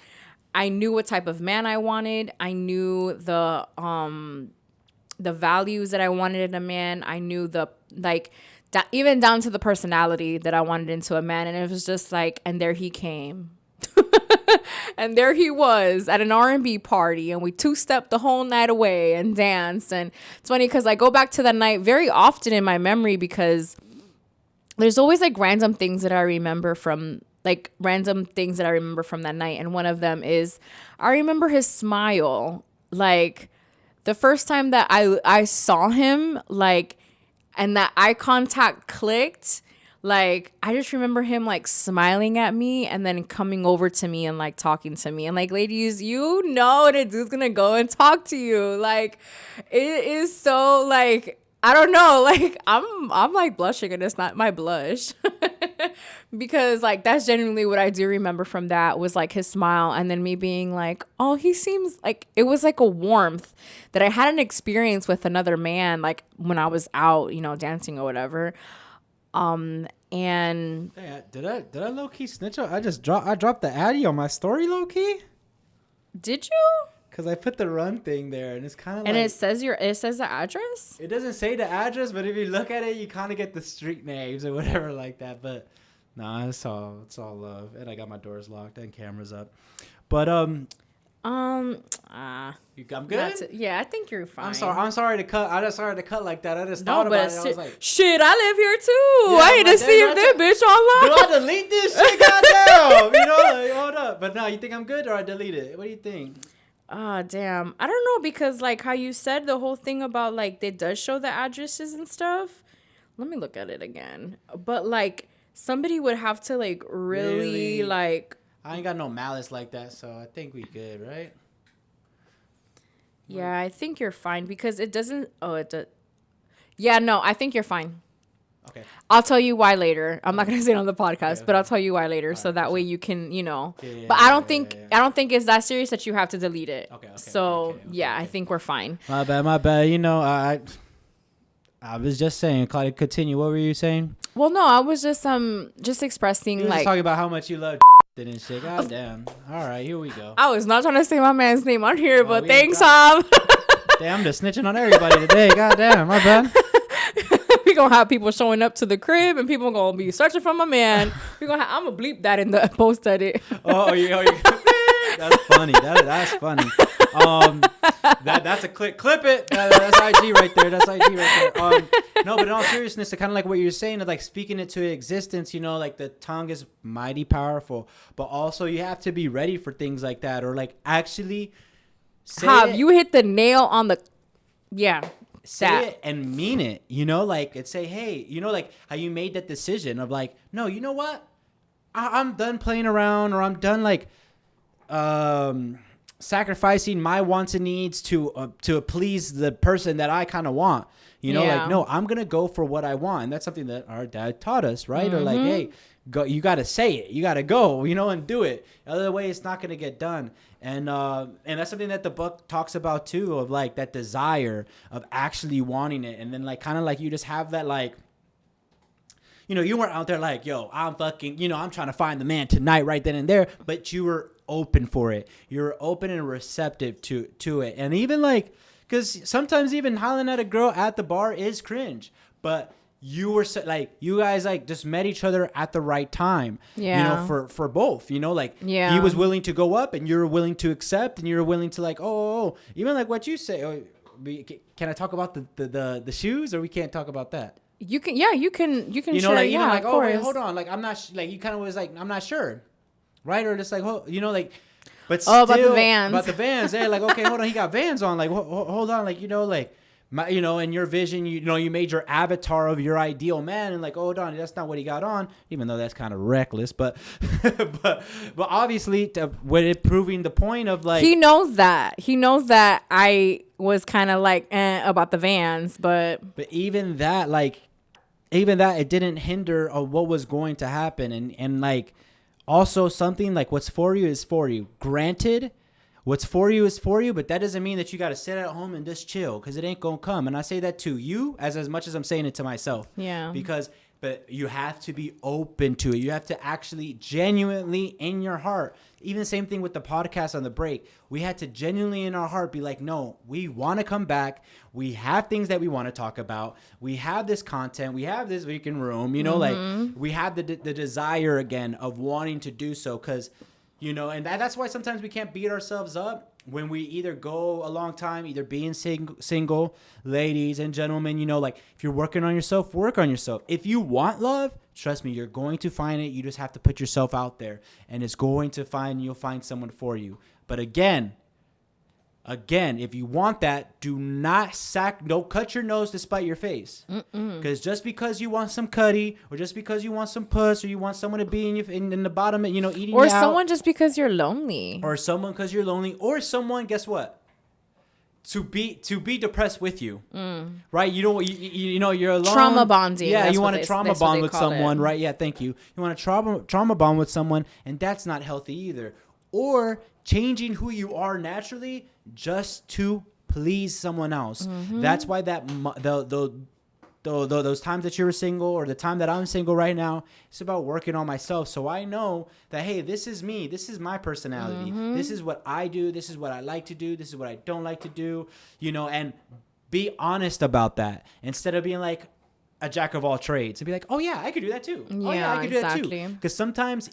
Speaker 2: I knew what type of man I wanted. I knew the values that I wanted in a man. I knew even down to the personality that I wanted into a man. And it was just like, and there he came. And there he was at an R&B party, and we two-stepped the whole night away and danced. And it's funny because I go back to that night very often in my memory, because there's always like random things that I remember from that night. And one of them is I remember his smile. Like the first time that I saw him, like, and that eye contact clicked. Like, I just remember him, like, smiling at me and then coming over to me and, like, talking to me. And, like, ladies, the dude's gonna go and talk to you. Like, it is so, like, I don't know. Like, I'm like, blushing, and it's not my blush. Because, like, that's genuinely what I do remember from that, was, like, his smile. And then me being like, oh, he seems like, it was, like, a warmth that I hadn't experienced with another man, like, when I was out, dancing or whatever. And
Speaker 3: hey, did I low key snitch out? I dropped the Addy on my story low key.
Speaker 2: Did you?
Speaker 3: Because I put the run thing there, and it's kind of
Speaker 2: And
Speaker 3: like...
Speaker 2: it says the address?
Speaker 3: It doesn't say the address, but if you look at it, you kind of get the street names or whatever like that. But nah, it's all love. And I got my doors locked and cameras up. But
Speaker 2: I'm
Speaker 3: I'm good.
Speaker 2: yeah, I think you're fine.
Speaker 3: I'm sorry to cut. I just sorry to cut like that. I just
Speaker 2: No,
Speaker 3: thought
Speaker 2: but
Speaker 3: about it. I was like,
Speaker 2: shit, I live here too.
Speaker 3: Yeah,
Speaker 2: I need
Speaker 3: but
Speaker 2: to see
Speaker 3: then
Speaker 2: if that bitch online.
Speaker 3: do I delete this shit? Goddamn. You know, like, hold up. But no, you think I'm good or I delete it? What do you think?
Speaker 2: Ah, damn. I don't know, because like how you said the whole thing about like it does show the addresses and stuff. Let me look at it again. But like somebody would have to like really like...
Speaker 3: I ain't got no malice like that, so I think we good, right?
Speaker 2: Yeah, I think you're fine because it doesn't... Oh, it does... Yeah, no, I think you're fine.
Speaker 3: Okay.
Speaker 2: I'll tell you why later. I'm not gonna say it on the podcast,
Speaker 3: Okay,
Speaker 2: but I'll
Speaker 3: okay.
Speaker 2: tell you why later, so
Speaker 3: Alright,
Speaker 2: that
Speaker 3: for
Speaker 2: way
Speaker 3: sure.
Speaker 2: you can, you know.
Speaker 3: Yeah,
Speaker 2: But
Speaker 3: yeah,
Speaker 2: I don't
Speaker 3: yeah,
Speaker 2: think
Speaker 3: yeah.
Speaker 2: I don't think it's that serious that you have to delete it.
Speaker 3: Okay,
Speaker 2: So
Speaker 3: okay,
Speaker 2: yeah,
Speaker 3: okay.
Speaker 2: I think we're fine.
Speaker 3: My bad. You know, I was just saying, Claudia, continue. What were you saying?
Speaker 2: Well, no, I was just expressing
Speaker 3: You were
Speaker 2: like
Speaker 3: just talking about how much you love and shit. God damn. All right, here we go.
Speaker 2: I was not trying to say my man's name on here, but
Speaker 3: we ain't
Speaker 2: thanks, Tom.
Speaker 3: Damn, I'm just snitching on everybody today. God damn, my bad.
Speaker 2: We gonna have people showing up to the crib and people gonna be searching for my man. I'm gonna bleep that in the post edit.
Speaker 3: Oh, yeah. That's funny. That's funny. That's a clip it. That's IG right there. That's IG right there. No, but in all seriousness, kind of like what you're saying, like speaking it to existence. You know, like the tongue is mighty powerful, but also you have to be ready for things like that, or like actually say it.
Speaker 2: You hit the nail on the... Yeah.
Speaker 3: Say it and mean it, you know, like and say, hey, you know, like how you made that decision of like, no, you know what? I'm done playing around, or I'm done like sacrificing my wants and needs to please the person that I kind of want. You know, like, no, I'm going to go for what I want. And that's something that our dad taught us, right? Mm-hmm. Or like, hey, go, you got to say it. You got to go, you know, and do it. Other way, it's not going to get done. And that's something that the book talks about too, of like that desire of actually wanting it. And then like, kind of like you just have that, like, you know, you weren't out there like, yo, I'm fucking, you know, I'm trying to find the man tonight right then and there, but you were open for it. You were open and receptive to it. And even like, because sometimes even hollering at a girl at the bar is cringe, but you were like, you guys like just met each other at the right time.
Speaker 2: Yeah.
Speaker 3: You know, for both, you know, like he was willing to go up and you're willing to accept, and you're willing to like, even like what you say. Oh, can I talk about the shoes, or we can't talk about that?
Speaker 2: You can, you can. You know,
Speaker 3: share, like, even like,
Speaker 2: oh,
Speaker 3: wait, hold on, like I'm not like you kind of was like, I'm not sure, right? Or just like, you know, like. But still,
Speaker 2: about the Vans.
Speaker 3: About the Vans. Hey, like, okay, hold on. He got Vans on. Like, hold on. Like, you know, like, you know, in your vision, you know, you made your avatar of your ideal man. And like, hold on, that's not what he got on. Even though that's kind of reckless. But but obviously, with it proving the point of like.
Speaker 2: He knows that. He knows that I was kind of like about the Vans. But
Speaker 3: even that, like, it didn't hinder of what was going to happen. And like. Also, something like what's for you is for you. Granted, what's for you is for you, but that doesn't mean that you got to sit at home and just chill, because it ain't going to come. And I say that to you as much as I'm saying it to myself.
Speaker 2: Yeah.
Speaker 3: But you have to be open to it. You have to actually genuinely in your heart. Even the same thing with the podcast on the break. We had to genuinely in our heart be like, no, we want to come back. We have things that we want to talk about. We have this content. We have this weekend room. You know, like we have the desire again of wanting to do so, because, you know, and that's why sometimes we can't beat ourselves up when we either go a long time, either being single, ladies and gentlemen, you know, like if you're working on yourself, work on yourself. If you want love, trust me, you're going to find it. You just have to put yourself out there, and it's going to you'll find someone for you. But again, if you want that, do not don't cut your nose to spite your face. Because just because you want some cutty, or just because you want some puss, or you want someone to be in the bottom, you know, eating
Speaker 2: or
Speaker 3: you out,
Speaker 2: someone just because you're lonely,
Speaker 3: or someone because you're lonely, or someone, guess what? To be depressed with you, right? You don't, you know, you're alone.
Speaker 2: Trauma bonding.
Speaker 3: Yeah,
Speaker 2: that's
Speaker 3: you want to trauma bond with someone,
Speaker 2: it.
Speaker 3: right? Yeah, thank you. You want to trauma bond with someone, and that's not healthy either. Or changing who you are naturally just to please someone else. That's why the those times that you were single or the time that I'm single right now, it's about working on myself. So I know that, hey, this is me. This is my personality. This is what I do. This is what I like to do. This is what I don't like to do, you know, and be honest about that instead of being like a jack of all trades and be like, oh yeah, I could do that too. Oh yeah, I could do that too. Because sometimes,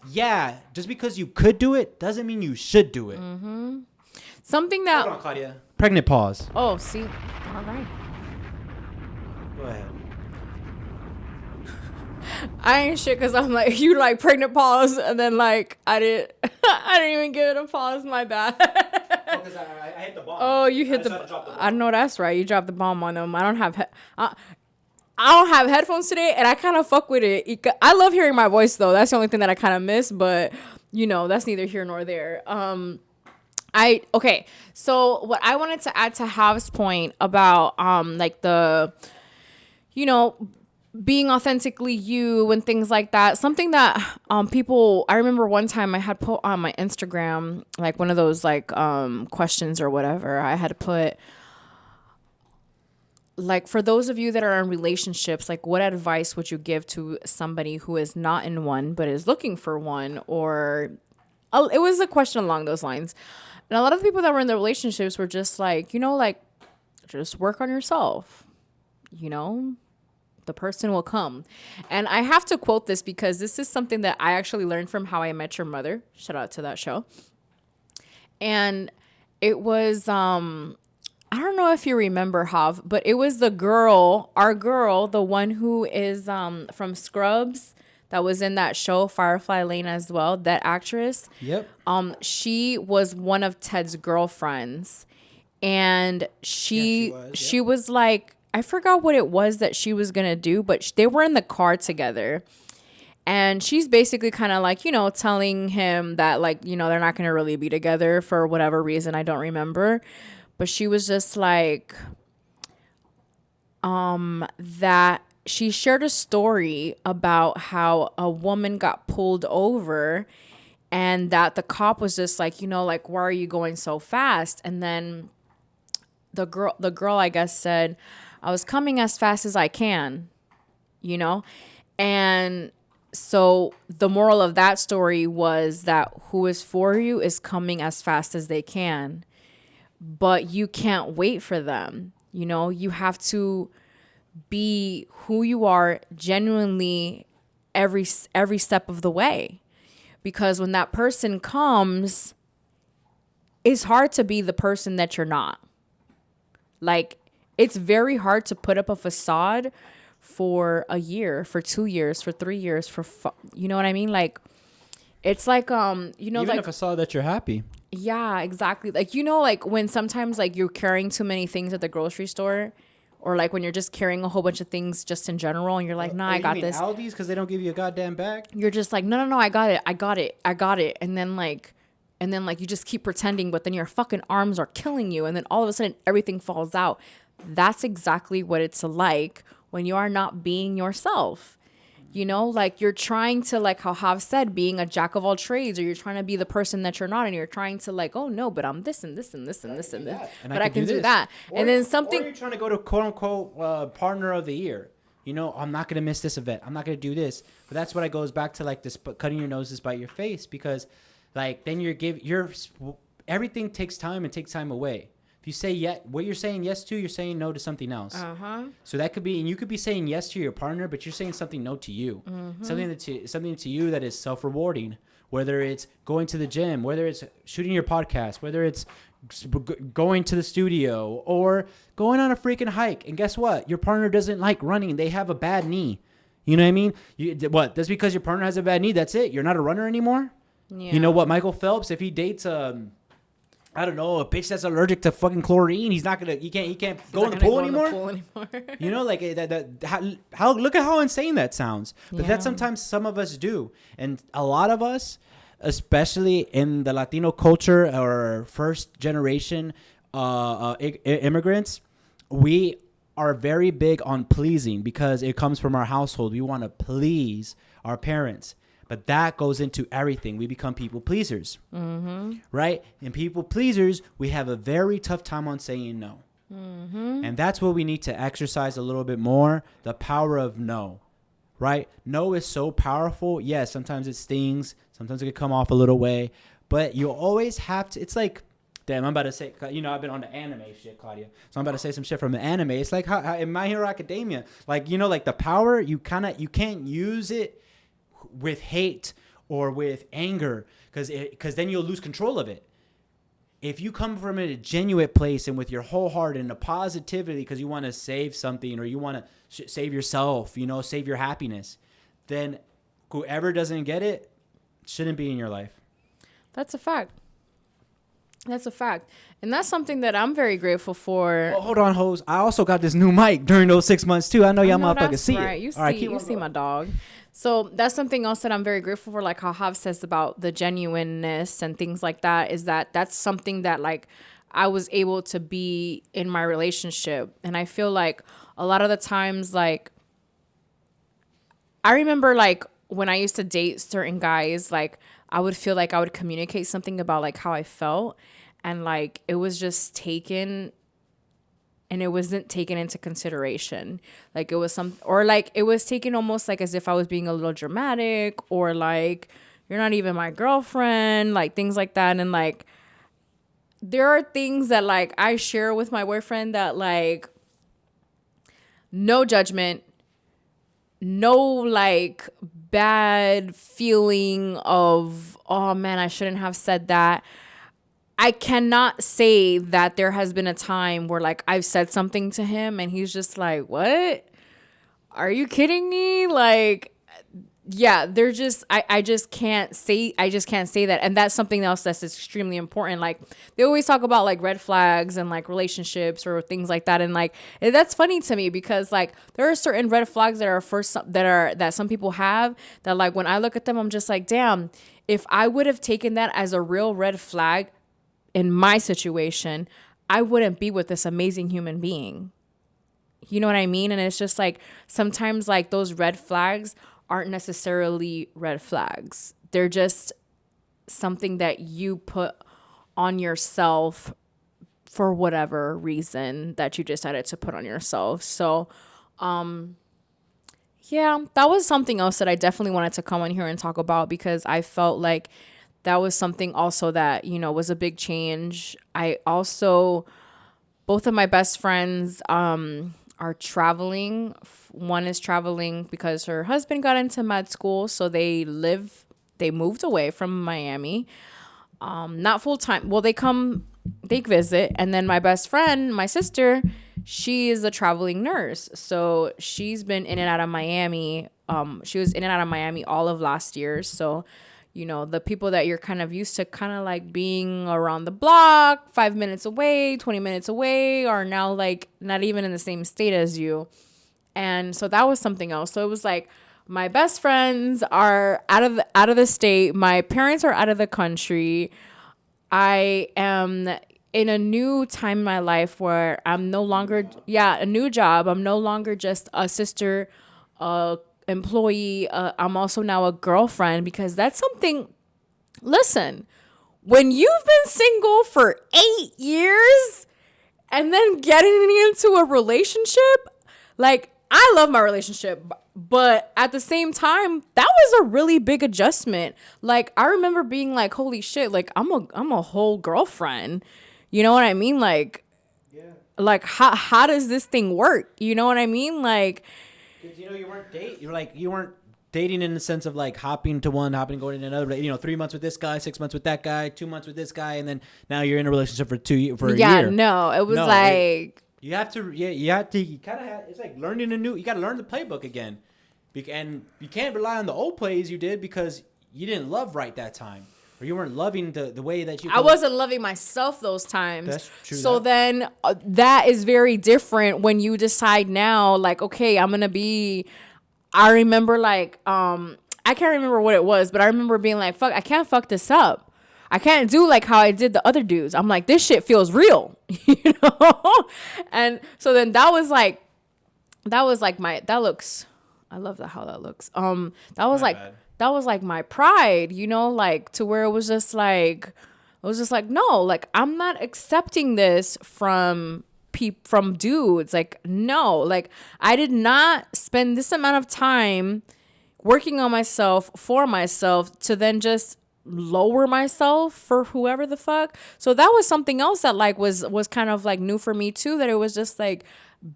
Speaker 3: just because you could do it doesn't mean you should do it.
Speaker 2: Something that...
Speaker 3: Hold on, Claudia. Pregnant pause.
Speaker 2: Oh, see. All right.
Speaker 3: Go ahead.
Speaker 2: I ain't shit because I'm like, you like pregnant pause, and then like I didn't even give it a pause. My bad.
Speaker 3: Because I hit the bomb.
Speaker 2: Oh, you hit I know that's right. You dropped the bomb on them. I don't have headphones today, and I kind of fuck with it. I love hearing my voice though. That's the only thing that I kind of miss, but you know, that's neither here nor there. Okay. So what I wanted to add to Hav's point about like the, you know, being authentically you and things like that. Something that people, I remember one time I had put on my Instagram, like one of those like questions or whatever. I had put like, for those of you that are in relationships, like what advice would you give to somebody who is not in one but is looking for one? Or it was a question along those lines. And a lot of the people that were in the relationships were just like, you know, like just work on yourself, you know, the person will come. And I have to quote this because this is something that I actually learned from How I Met Your Mother. Shout out to that show. And it was, I don't know if you remember, Hav, but it was the girl, our girl, the one who is from Scrubs that was in that show, Firefly Lane as well, that actress.
Speaker 3: Yep.
Speaker 2: She was one of Ted's girlfriends. And she was like, I forgot what it was that she was going to do, but they were in the car together. And she's basically kind of like, you know, telling him that, like, you know, they're not going to really be together for whatever reason. I don't remember. But she was just like, that she shared a story about how a woman got pulled over and that the cop was just like, you know, like, why are you going so fast? And then the girl, I guess, said, I was coming as fast as I can, you know? And so the moral of that story was that who is for you is coming as fast as they can, but you can't wait for them. You know, you have to be who you are genuinely every step of the way, because when that person comes, it's hard to be the person that you're not. Like, it's very hard to put up a facade for a year, for 2 years, for 3 years, you know what I mean? Like, it's like, you know,
Speaker 3: even
Speaker 2: like
Speaker 3: a facade that you're happy.
Speaker 2: Yeah, exactly. Like, you know, like when sometimes like you're carrying too many things at the grocery store, or like when you're just carrying a whole bunch of things just in general and you're like, nah, I got this.
Speaker 3: Aldi's because they don't give you a goddamn bag.
Speaker 2: You're just like, no, I got it. And then like you just keep pretending, but then your fucking arms are killing you. And then all of a sudden everything falls out. That's exactly what it's like when you are not being yourself. You know, like you're trying to, like how Hav said, being a jack of all trades, or you're trying to be the person that you're not, and you're trying to like, oh no, but I'm this and this and this and this and this, but I can do that. And then something. Or you're
Speaker 3: trying to go to quote unquote partner of the year. You know, I'm not gonna miss this event. I'm not gonna do this. But that's what it goes back to, like this cutting your nose to spite your face, because like then everything takes time and takes time away. If you say what you're saying yes to, you're saying no to something else. So that could be, and you could be saying yes to your partner, but you're saying something no to you. Something to you that is self-rewarding. Whether it's going to the gym, whether it's shooting your podcast, whether it's going to the studio, or going on a freaking hike. And guess what? Your partner doesn't like running. They have a bad knee. You know what I mean? That's because your partner has a bad knee. That's it. You're not a runner anymore. Yeah. You know what? Michael Phelps, if he dates I don't know, a bitch that's allergic to fucking chlorine, he can't go in the pool anymore. You know, like how look at how insane that sounds. But that's sometimes some of us do. And a lot of us, especially in the Latino culture or first generation immigrants, we are very big on pleasing because it comes from our household. We want to please our parents. But that goes into everything. We become people pleasers, right? And people pleasers, we have a very tough time on saying no. And that's what we need to exercise a little bit more, the power of no, right? No is so powerful. Yes, sometimes it stings. Sometimes it can come off a little way. But you always have to, it's like, damn, I'm about to say, you know, I've been on the anime shit, Claudia. So I'm about to say some shit from the anime. It's like how in My Hero Academia, like, you know, like the power, you can't use it with hate or with anger because then you'll lose control of it. If you come from a genuine place and with your whole heart and a positivity because you want to save something or you want to save yourself, you know, save your happiness, then whoever doesn't get it shouldn't be in your life.
Speaker 2: That's a fact. That's a fact. And that's something that I'm very grateful for.
Speaker 3: Oh, hold on, hoes. I also got this new mic during those 6 months, too. I know y'all motherfuckers see
Speaker 2: right.
Speaker 3: it.
Speaker 2: You see my dog. So that's something else that I'm very grateful for, like how Hav says about the genuineness and things like that, is that's something that, like, I was able to be in my relationship. And I feel like a lot of the times, like, I remember, like, when I used to date certain guys, like, I would feel like I would communicate something about, like, how I felt. And, like, it was just taken and it wasn't taken into consideration. Like, it was it was taken almost like as if I was being a little dramatic, or like, you're not even my girlfriend, like things like that. And like, there are things that like I share with my boyfriend that like, no judgment, no like bad feeling of, oh man, I shouldn't have said that. I cannot say that there has been a time where like I've said something to him and he's just like, what? Are you kidding me? Like, yeah, they're just, I just can't say that. And that's something else that's extremely important. Like, they always talk about like red flags and like relationships or things like that. And like, that's funny to me because like there are certain red flags that are that some people have that like, when I look at them, I'm just like, damn, if I would have taken that as a real red flag in my situation, I wouldn't be with this amazing human being. You know what I mean? And it's just like, sometimes like those red flags aren't necessarily red flags. They're just something that you put on yourself for whatever reason that you decided to put on yourself. So, yeah, that was something else that I definitely wanted to come on here and talk about because I felt like that was something also that, you know, was a big change. I also, both of my best friends are traveling. One is traveling because her husband got into med school. So they moved away from Miami. Not full time. Well, they visit. And then my best friend, my sister, she is a traveling nurse. So she's been in and out of Miami. She was in and out of Miami all of last year. So, you know, the people that you're kind of used to kind of like being around the block, 5 minutes away, 20 minutes away, are now like not even in the same state as you. And so that was something else. So it was like my best friends are out of the state. My parents are out of the country. I am in a new time in my life where I'm no longer, a new job. I'm no longer just a sister, employee. I'm also now a girlfriend because that's something. Listen, when you've been single for 8 years and then getting into a relationship, like, I love my relationship, but at the same time, that was a really big adjustment. Like, I remember being like, holy shit, like, I'm a whole girlfriend. You know what I mean? Like, like how does this thing work? You know what I mean? Like,
Speaker 3: because, you know, you weren't dating in the sense of like hopping to one, going to another. But, you know, 3 months with this guy, 6 months with that guy, 2 months with this guy, and then now you're in a relationship for a year.
Speaker 2: Yeah, no, it was
Speaker 3: you kind of have. It's like learning you got to learn the playbook again, and you can't rely on the old plays you did because you didn't love right that time. Or you weren't loving the way that you.
Speaker 2: I wasn't loving myself those times. That's true. So then that is very different when you decide now, like, okay, I'm going to be, I remember like, I can't remember what it was, but I remember being like, fuck, I can't fuck this up. I can't do like how I did the other dudes. I'm like, this shit feels real, you know? And so then that was like that looks, I love how that looks. That was like my pride, you know, like to where it was just like, no, like I'm not accepting this from from dudes. Like, no, like I did not spend this amount of time working on myself for myself to then just lower myself for whoever the fuck. So that was something else that like was kind of like new for me too, that it was just like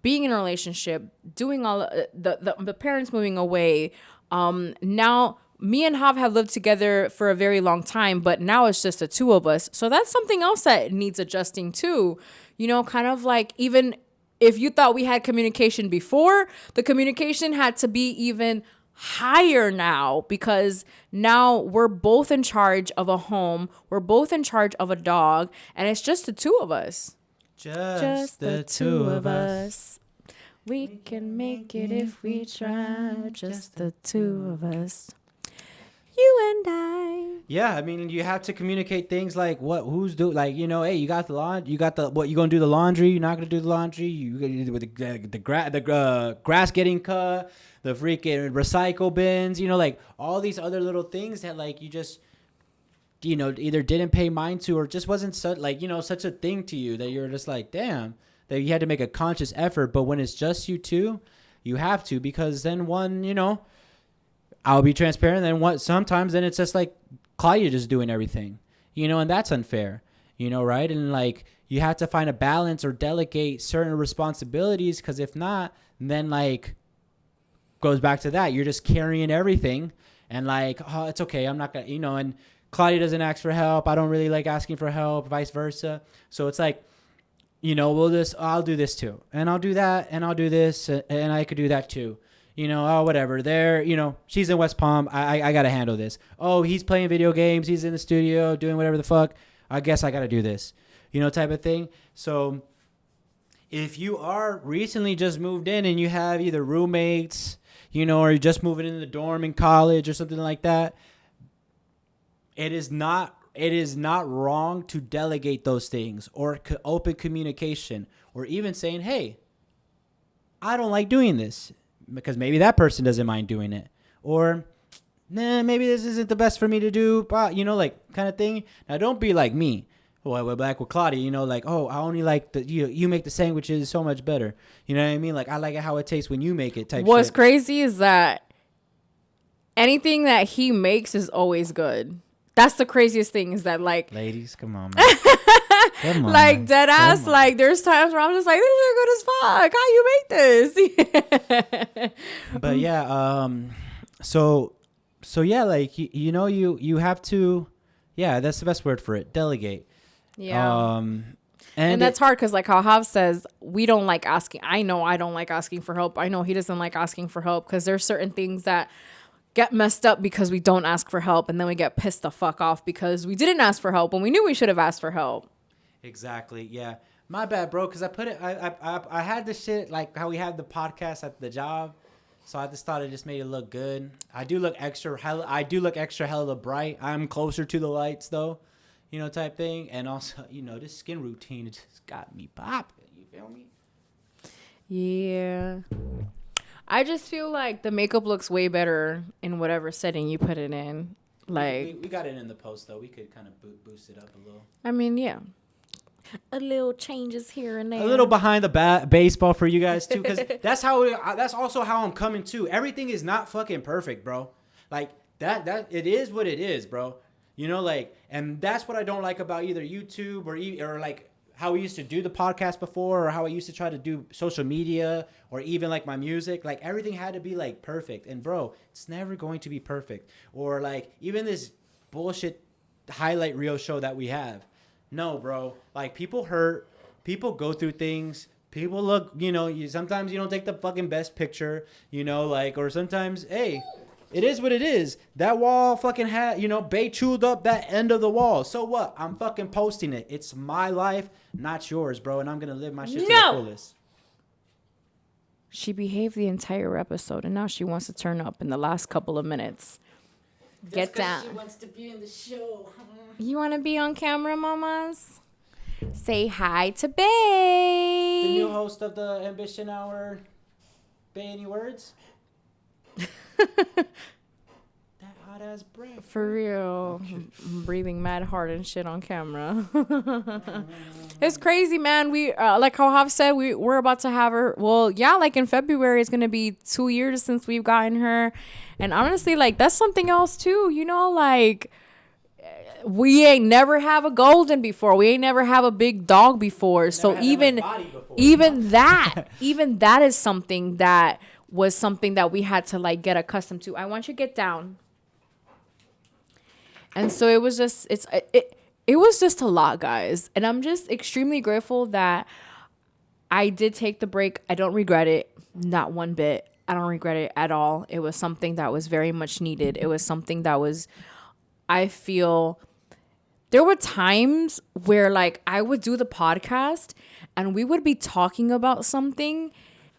Speaker 2: being in a relationship, doing all the parents moving away. Now me and Hav have lived together for a very long time, but now it's just the two of us. So that's something else that needs adjusting too. You know, kind of like, even if you thought we had communication before, the communication had to be even higher now, because now we're both in charge of a home, we're both in charge of a dog, and it's just the two of us.
Speaker 3: Just the two of us.
Speaker 2: We can make it if we try. Just the two of us. You and I.
Speaker 3: Yeah, I mean, you have to communicate things like who's like, you know, hey, you got the laundry, you got the what, you gonna do the laundry, you're not gonna do the laundry, you gonna do with the grass getting cut, the freaking recycle bins, you know, like all these other little things that like you just, you know, either didn't pay mind to or just wasn't such like, you know, such a thing to you that you're just like, damn, that you had to make a conscious effort. But when it's just you two, you have to, because then one, you know, I'll be transparent. Then sometimes then it's just like Claudia just doing everything, you know, and that's unfair, you know, right? And like you have to find a balance or delegate certain responsibilities, because if not, then like goes back to that. You're just carrying everything and like, oh, it's okay. I'm not going to, you know, and Claudia doesn't ask for help. I don't really like asking for help, vice versa. So it's like, you know, I'll do this too. And I'll do that. And I'll do this. And I could do that too. You know, oh, whatever. You know, she's in West Palm. I got to handle this. Oh, he's playing video games. He's in the studio doing whatever the fuck. I guess I got to do this, you know, type of thing. So if you are recently just moved in and you have either roommates, you know, or you're just moving in the dorm in college or something like that, it is not wrong to delegate those things, or open communication, or even saying, hey, I don't like doing this, because maybe that person doesn't mind doing it, or nah, maybe this isn't the best for me to do, but you know, like kind of thing. Now don't be like me. Well, we're back with Claudia, you know, like, oh, I only like you make the sandwiches so much better. You know what I mean? Like, I like it how it tastes when you make it type
Speaker 2: What's
Speaker 3: shit.
Speaker 2: crazy is that anything that he makes is always good. That's the craziest thing, is that like,
Speaker 3: Ladies, come on, man. Come on,
Speaker 2: like
Speaker 3: man.
Speaker 2: dead ass,
Speaker 3: Come on.
Speaker 2: like there's times where I'm just like, this is good as fuck. How you make this?
Speaker 3: But yeah, so yeah, like you know, you have to, yeah, that's the best word for it, delegate.
Speaker 2: Yeah.
Speaker 3: And
Speaker 2: that's hard, because like how Hav says, we don't like asking. I know I don't like asking for help. I know he doesn't like asking for help, because there's certain things that get messed up because we don't ask for help, and then we get pissed the fuck off because we didn't ask for help when we knew we should have asked for help.
Speaker 3: Exactly. Yeah. My bad, bro. Because I had this shit like how we had the podcast at the job, so I just thought it just made it look good. I do look extra hella bright. I'm closer to the lights though, you know, type thing. And also, you know, this skin routine, it just got me popping. You feel me?
Speaker 2: Yeah. I just feel like the makeup looks way better in whatever setting you put it in. Like,
Speaker 3: we got it in the post though. We could kind of boost it up a little.
Speaker 2: I mean, yeah. A little changes here and there.
Speaker 3: A little behind the baseball for you guys too, because that's also how I'm coming too. Everything is not fucking perfect, bro. Like that it is what it is, bro. You know, like, and that's what I don't like about either YouTube or like how we used to do the podcast before, or how I used to try to do social media, or even like my music. Like everything had to be like perfect, and bro, it's never going to be perfect. Or like even this bullshit highlight reel show that we have. No, bro. Like, people hurt. People go through things. People look, you know, sometimes you don't take the fucking best picture, you know, like, or sometimes, hey, it is what it is. That wall fucking had, you know, Bay chewed up that end of the wall. So what? I'm fucking posting it. It's my life, not yours, bro. And I'm going to live my shit to the fullest.
Speaker 2: She behaved the entire episode, and now she wants to turn up in the last couple of minutes. Get down. She wants to be in the show. You want to be on camera, mamas? Say hi to Bay.
Speaker 3: The new host of the Ambition Hour. Bay, any words? That hot ass breath.
Speaker 2: For real. I'm breathing mad hard and shit on camera. It's crazy, man. We like how Hav said, we're about to have her. Well, yeah, like in February it's gonna be 2 years since we've gotten her. And honestly, like that's something else too, you know, like we ain't never have a golden before. We ain't never have a big dog before. So even that is something that was something that we had to like get accustomed to. I want you to get down. And so it was just it was just a lot, guys. And I'm just extremely grateful that I did take the break. I don't regret it, not one bit. I don't regret it at all. It was something that was very much needed. It was something that was, I feel, there were times where like I would do the podcast and we would be talking about something,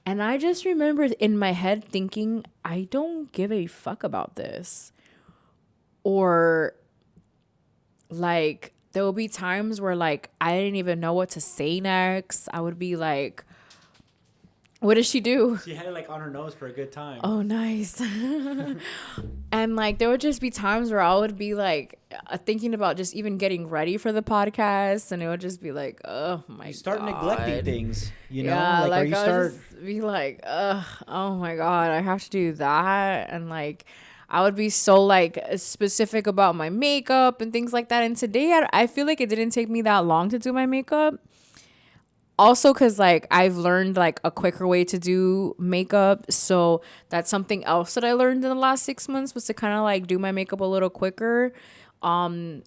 Speaker 2: and I just remembered in my head thinking, I don't give a fuck about this. Or like there will be times where like I didn't even know what to say next. I would be like, what did she do?
Speaker 3: She had it like on her nose for a good time.
Speaker 2: Oh, nice. And like there would just be times where I would be like thinking about just even getting ready for the podcast, and it would just be like, oh my god.
Speaker 3: You start neglecting things, you know?
Speaker 2: Yeah, like
Speaker 3: or you
Speaker 2: I
Speaker 3: start
Speaker 2: would just be like, oh my god, I have to do that. And like I would be so like specific about my makeup and things like that. And today I feel like it didn't take me that long to do my makeup. Also, because like I've learned like a quicker way to do makeup. So that's something else that I learned in the last 6 months, was to kind of like do my makeup a little quicker. I'm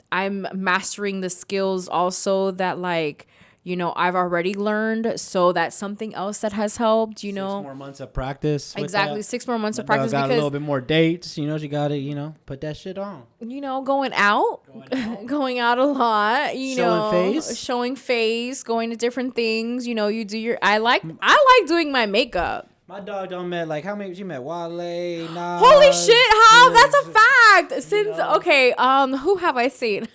Speaker 2: mastering the skills also that like, you know, I've already learned. So that's something else that has helped, you know.
Speaker 3: 6 more months of practice.
Speaker 2: Exactly. 6 more months of practice.
Speaker 3: Got
Speaker 2: because
Speaker 3: a little bit more dates, you know, you got to, you know, put that shit on.
Speaker 2: You know, going out going out a lot, showing face, going to different things, you know, you do your, I like doing my makeup.
Speaker 3: My dog done met like, how many, she met Wale, Nas.
Speaker 2: Holy shit, how? That's a fact. Since, okay, who have I seen?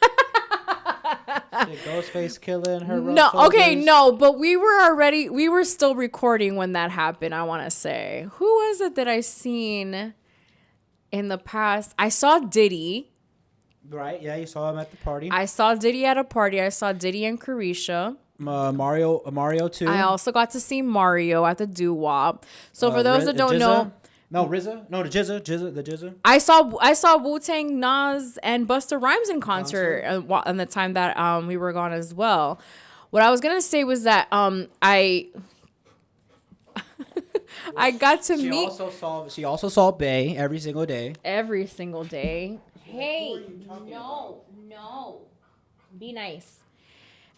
Speaker 3: Ghostface Killer and her.
Speaker 2: No, okay, no, but we were still recording when that happened, I want to say. Who was it that I seen in the past? I saw Diddy.
Speaker 3: Right, yeah, you saw him at the party.
Speaker 2: I saw Diddy at a party. I saw Diddy and Carisha.
Speaker 3: Mario too.
Speaker 2: I also got to see Mario at the doo-wop. So for those that don't know,
Speaker 3: no RZA, no the Jizza.
Speaker 2: I saw Wu-Tang, Nas, and Busta Rhymes in concert on the time that we were gone as well. What I was gonna say was that I got to meet.
Speaker 3: She also saw Bay every single day.
Speaker 2: Every single day. Hey, no, be nice.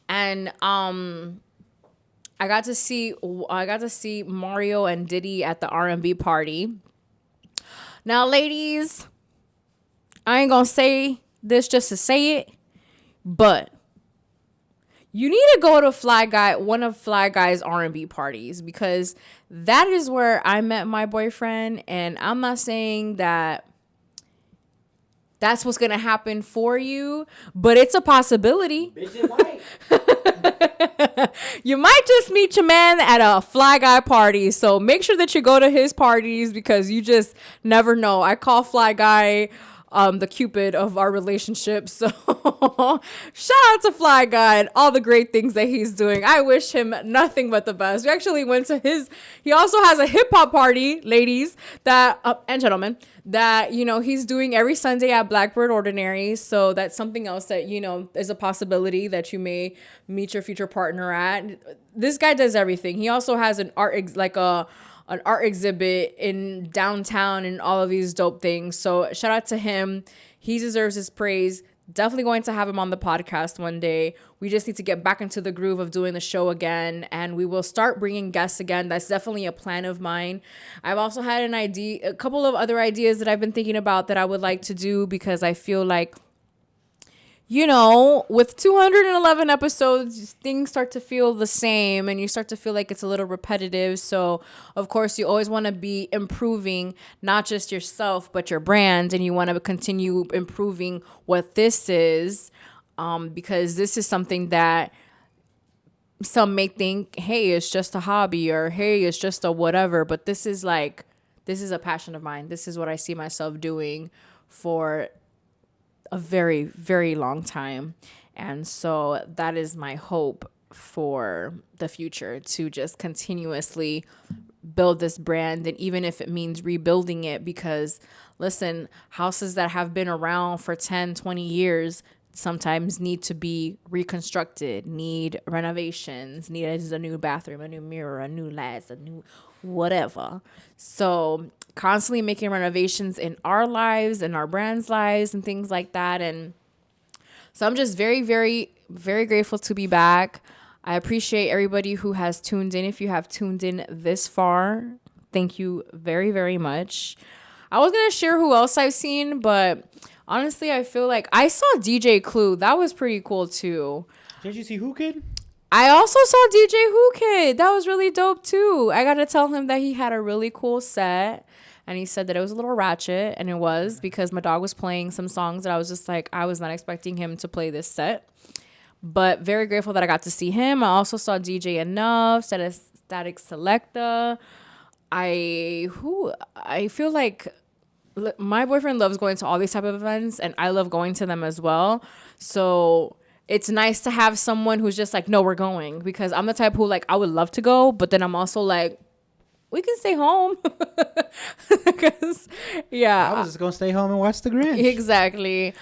Speaker 2: And I got to see Mario and Diddy at the R&B party. Now, ladies, I ain't gonna say this just to say it, but you need to go to one of Fly Guy's R&B parties, because that is where I met my boyfriend. And I'm not saying that that's what's gonna happen for you, but it's a possibility.
Speaker 3: Bitch, it might.
Speaker 2: You might just meet your man at a Fly Guy party, so make sure that you go to his parties, because you just never know. I call Fly Guy the Cupid of our relationship. So shout out to Fly Guy and all the great things that he's doing. I wish him nothing but the best. We actually went to he also has a hip hop party, ladies, that and gentlemen, that, you know, he's doing every Sunday at Blackbird Ordinary. So that's something else that, you know, is a possibility that you may meet your future partner at. This guy does everything. He also has an art exhibit in downtown and all of these dope things. So shout out to him. He deserves his praise. Definitely going to have him on the podcast one day. We just need to get back into the groove of doing the show again, and we will start bringing guests again. That's definitely a plan of mine. I've also had a couple of other ideas that I've been thinking about that I would like to do, because I feel like, you know, with 211 episodes, things start to feel the same and you start to feel like it's a little repetitive. So, of course, you always want to be improving not just yourself, but your brand. And you want to continue improving what this is, because this is something that some may think, hey, it's just a hobby, or hey, it's just a whatever. But this is a passion of mine. This is what I see myself doing for a very, very long time. And so that is my hope for the future, to just continuously build this brand. And even if it means rebuilding it, because listen, houses that have been around for 10, 20 years sometimes need to be reconstructed, need renovations, need a new bathroom, a new mirror, a new lights, a new whatever. So constantly making renovations in our lives and our brand's lives and things like that. And so I'm just very, very, very grateful to be back. I appreciate everybody who has tuned in. If you have tuned in this far, thank you very, very much. I was going to share who else I've seen, but honestly, I feel like I saw DJ Clue. That was pretty cool too.
Speaker 3: Did you see Who Kid?
Speaker 2: I also saw DJ Who Kid. That was really dope too. I got to tell him that he had a really cool set. And he said that it was a little ratchet, and it was, because my dog was playing some songs that I was just like, I was not expecting him to play this set. But very grateful that I got to see him. I also saw DJ Enough, Static Selecta. I feel like my boyfriend loves going to all these type of events, and I love going to them as well. So it's nice to have someone who's just like, no, we're going, because I'm the type who like, I would love to go, but then I'm also like, we can stay home. Because yeah,
Speaker 3: I was just gonna stay home and watch the Grinch.
Speaker 2: Exactly.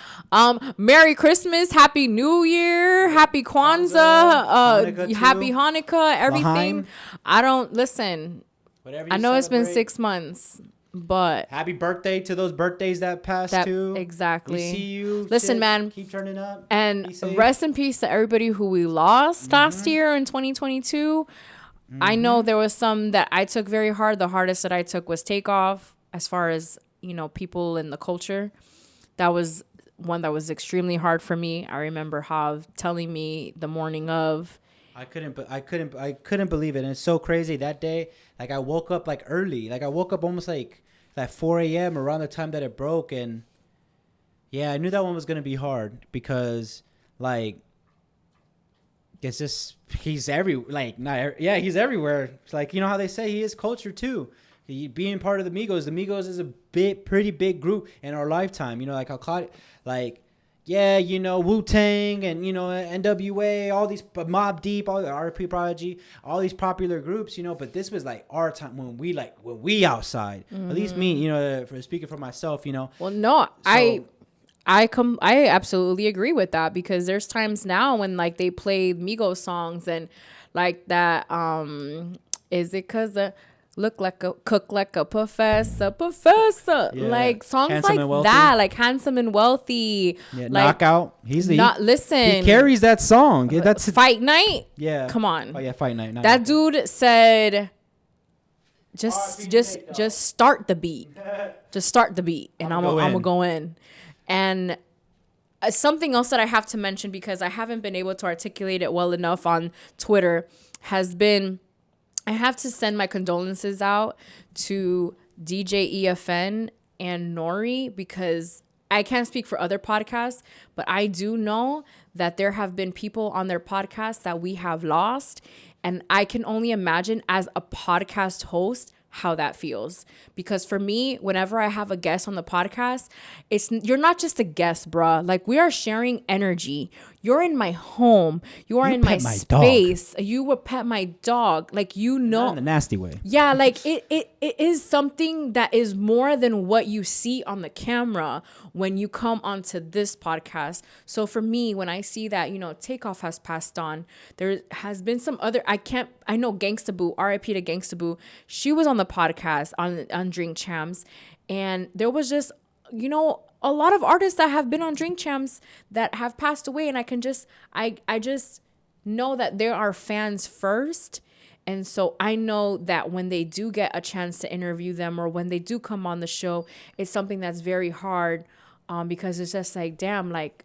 Speaker 2: Merry Christmas, Happy New Year, Happy Kwanzaa,
Speaker 3: Hanukkah
Speaker 2: Happy
Speaker 3: too.
Speaker 2: Hanukkah, everything.
Speaker 3: Lahaim.
Speaker 2: I don't listen.
Speaker 3: Whatever you
Speaker 2: I know it's been
Speaker 3: celebrate.
Speaker 2: 6 months, but
Speaker 3: Happy birthday to those birthdays that passed too.
Speaker 2: exactly.
Speaker 3: We see you.
Speaker 2: Listen,
Speaker 3: Shit,
Speaker 2: man.
Speaker 3: Keep turning up.
Speaker 2: And
Speaker 3: Be safe.
Speaker 2: rest in peace to everybody who we lost last year in 2022. I know there was some that I took very hard. The hardest that I took was Takeoff, as far as, you know, people in the culture. That was one that was extremely hard for me. I remember Hav telling me the morning of.
Speaker 3: I couldn't believe it. And it's so crazy that day. Like, I woke up like early. Like, I woke up almost like at 4 a.m. around the time that it broke. And yeah, I knew that one was gonna be hard, because like, it's just, he's he's everywhere. It's like, you know how they say he is culture too. Being part of the Migos is a pretty big group in our lifetime. You know, like how Claudia, like, yeah, you know, Wu-Tang and, you know, NWA, all these, Mobb Deep, all the RP Prodigy, all these popular groups, you know, but this was like our time when we outside. At least me, you know, for speaking for myself, you know.
Speaker 2: Well, no,
Speaker 3: So,
Speaker 2: I absolutely agree with that, because there's times now when like they play Migos songs and like that, is it 'cause the cook like a professor,
Speaker 3: Yeah.
Speaker 2: like songs
Speaker 3: Handsome and
Speaker 2: like
Speaker 3: Wealthy.
Speaker 2: that, like Handsome and Wealthy,
Speaker 3: yeah,
Speaker 2: like
Speaker 3: Knockout.
Speaker 2: listen,
Speaker 3: he carries that song. Yeah, that's
Speaker 2: Fight Night.
Speaker 3: yeah.
Speaker 2: Come on.
Speaker 3: Oh yeah, Fight Night. Not
Speaker 2: That
Speaker 3: Knockout.
Speaker 2: dude said, just start the beat. Just start the beat, and I'm gonna go in. And something else that I have to mention, because I haven't been able to articulate it well enough on Twitter, has been, I have to send my condolences out to DJ EFN and Nori, because I can't speak for other podcasts, but I do know that there have been people on their podcasts that we have lost. And I can only imagine as a podcast host how that feels. Because for me, whenever I have a guest on the podcast, you're not just a guest, bruh. Like, we are sharing energy. You're in my home. You are in my space. You would pet my dog. Like, you know.
Speaker 3: Not in a nasty way.
Speaker 2: Yeah, like it is something that is more than what you see on the camera when you come onto this podcast. So for me, when I see that, you know, Takeoff has passed on, there has been some other, I know Gangsta Boo, RIP to Gangsta Boo. she was on the podcast on Drink Champs, and there was just, you know, a lot of artists that have been on Drink Champs that have passed away, and I just know that there are fans first. And so I know that when they do get a chance to interview them, or when they do come on the show, it's something that's very hard, because it's just like, damn, like,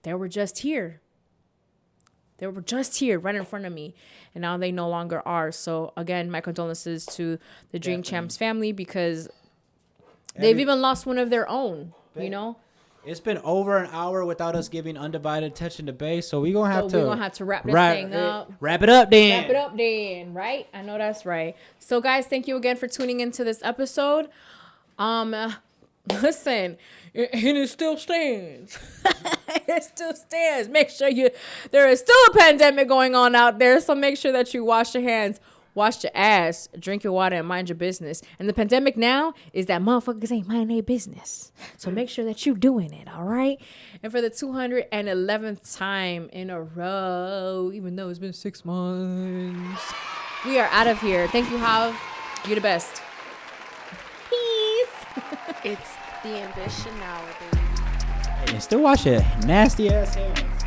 Speaker 2: they were just here. They were just here right in front of me, and now they no longer are. So again, my condolences to the Drink Champs family, because they've even lost one of their own, you know?
Speaker 3: It's been over an hour without us giving undivided attention to bass, so we're gonna have to
Speaker 2: wrap this thing up.
Speaker 3: Wrap it up then.
Speaker 2: Wrap it up then, right? I know that's right. So guys, thank you again for tuning into this episode. Listen, and it still stands. It still stands. Make sure there is still a pandemic going on out there. So make sure that you wash your hands, wash your ass, drink your water, and mind your business. And the pandemic now is that motherfuckers ain't minding their business. So make sure that you doing it, all right? And for the 211th time in a row, even though it's been 6 months, we are out of here. Thank you, Hav. You the best. Peace.
Speaker 1: It's the ambition hour, baby.
Speaker 3: And still wash your nasty ass hands.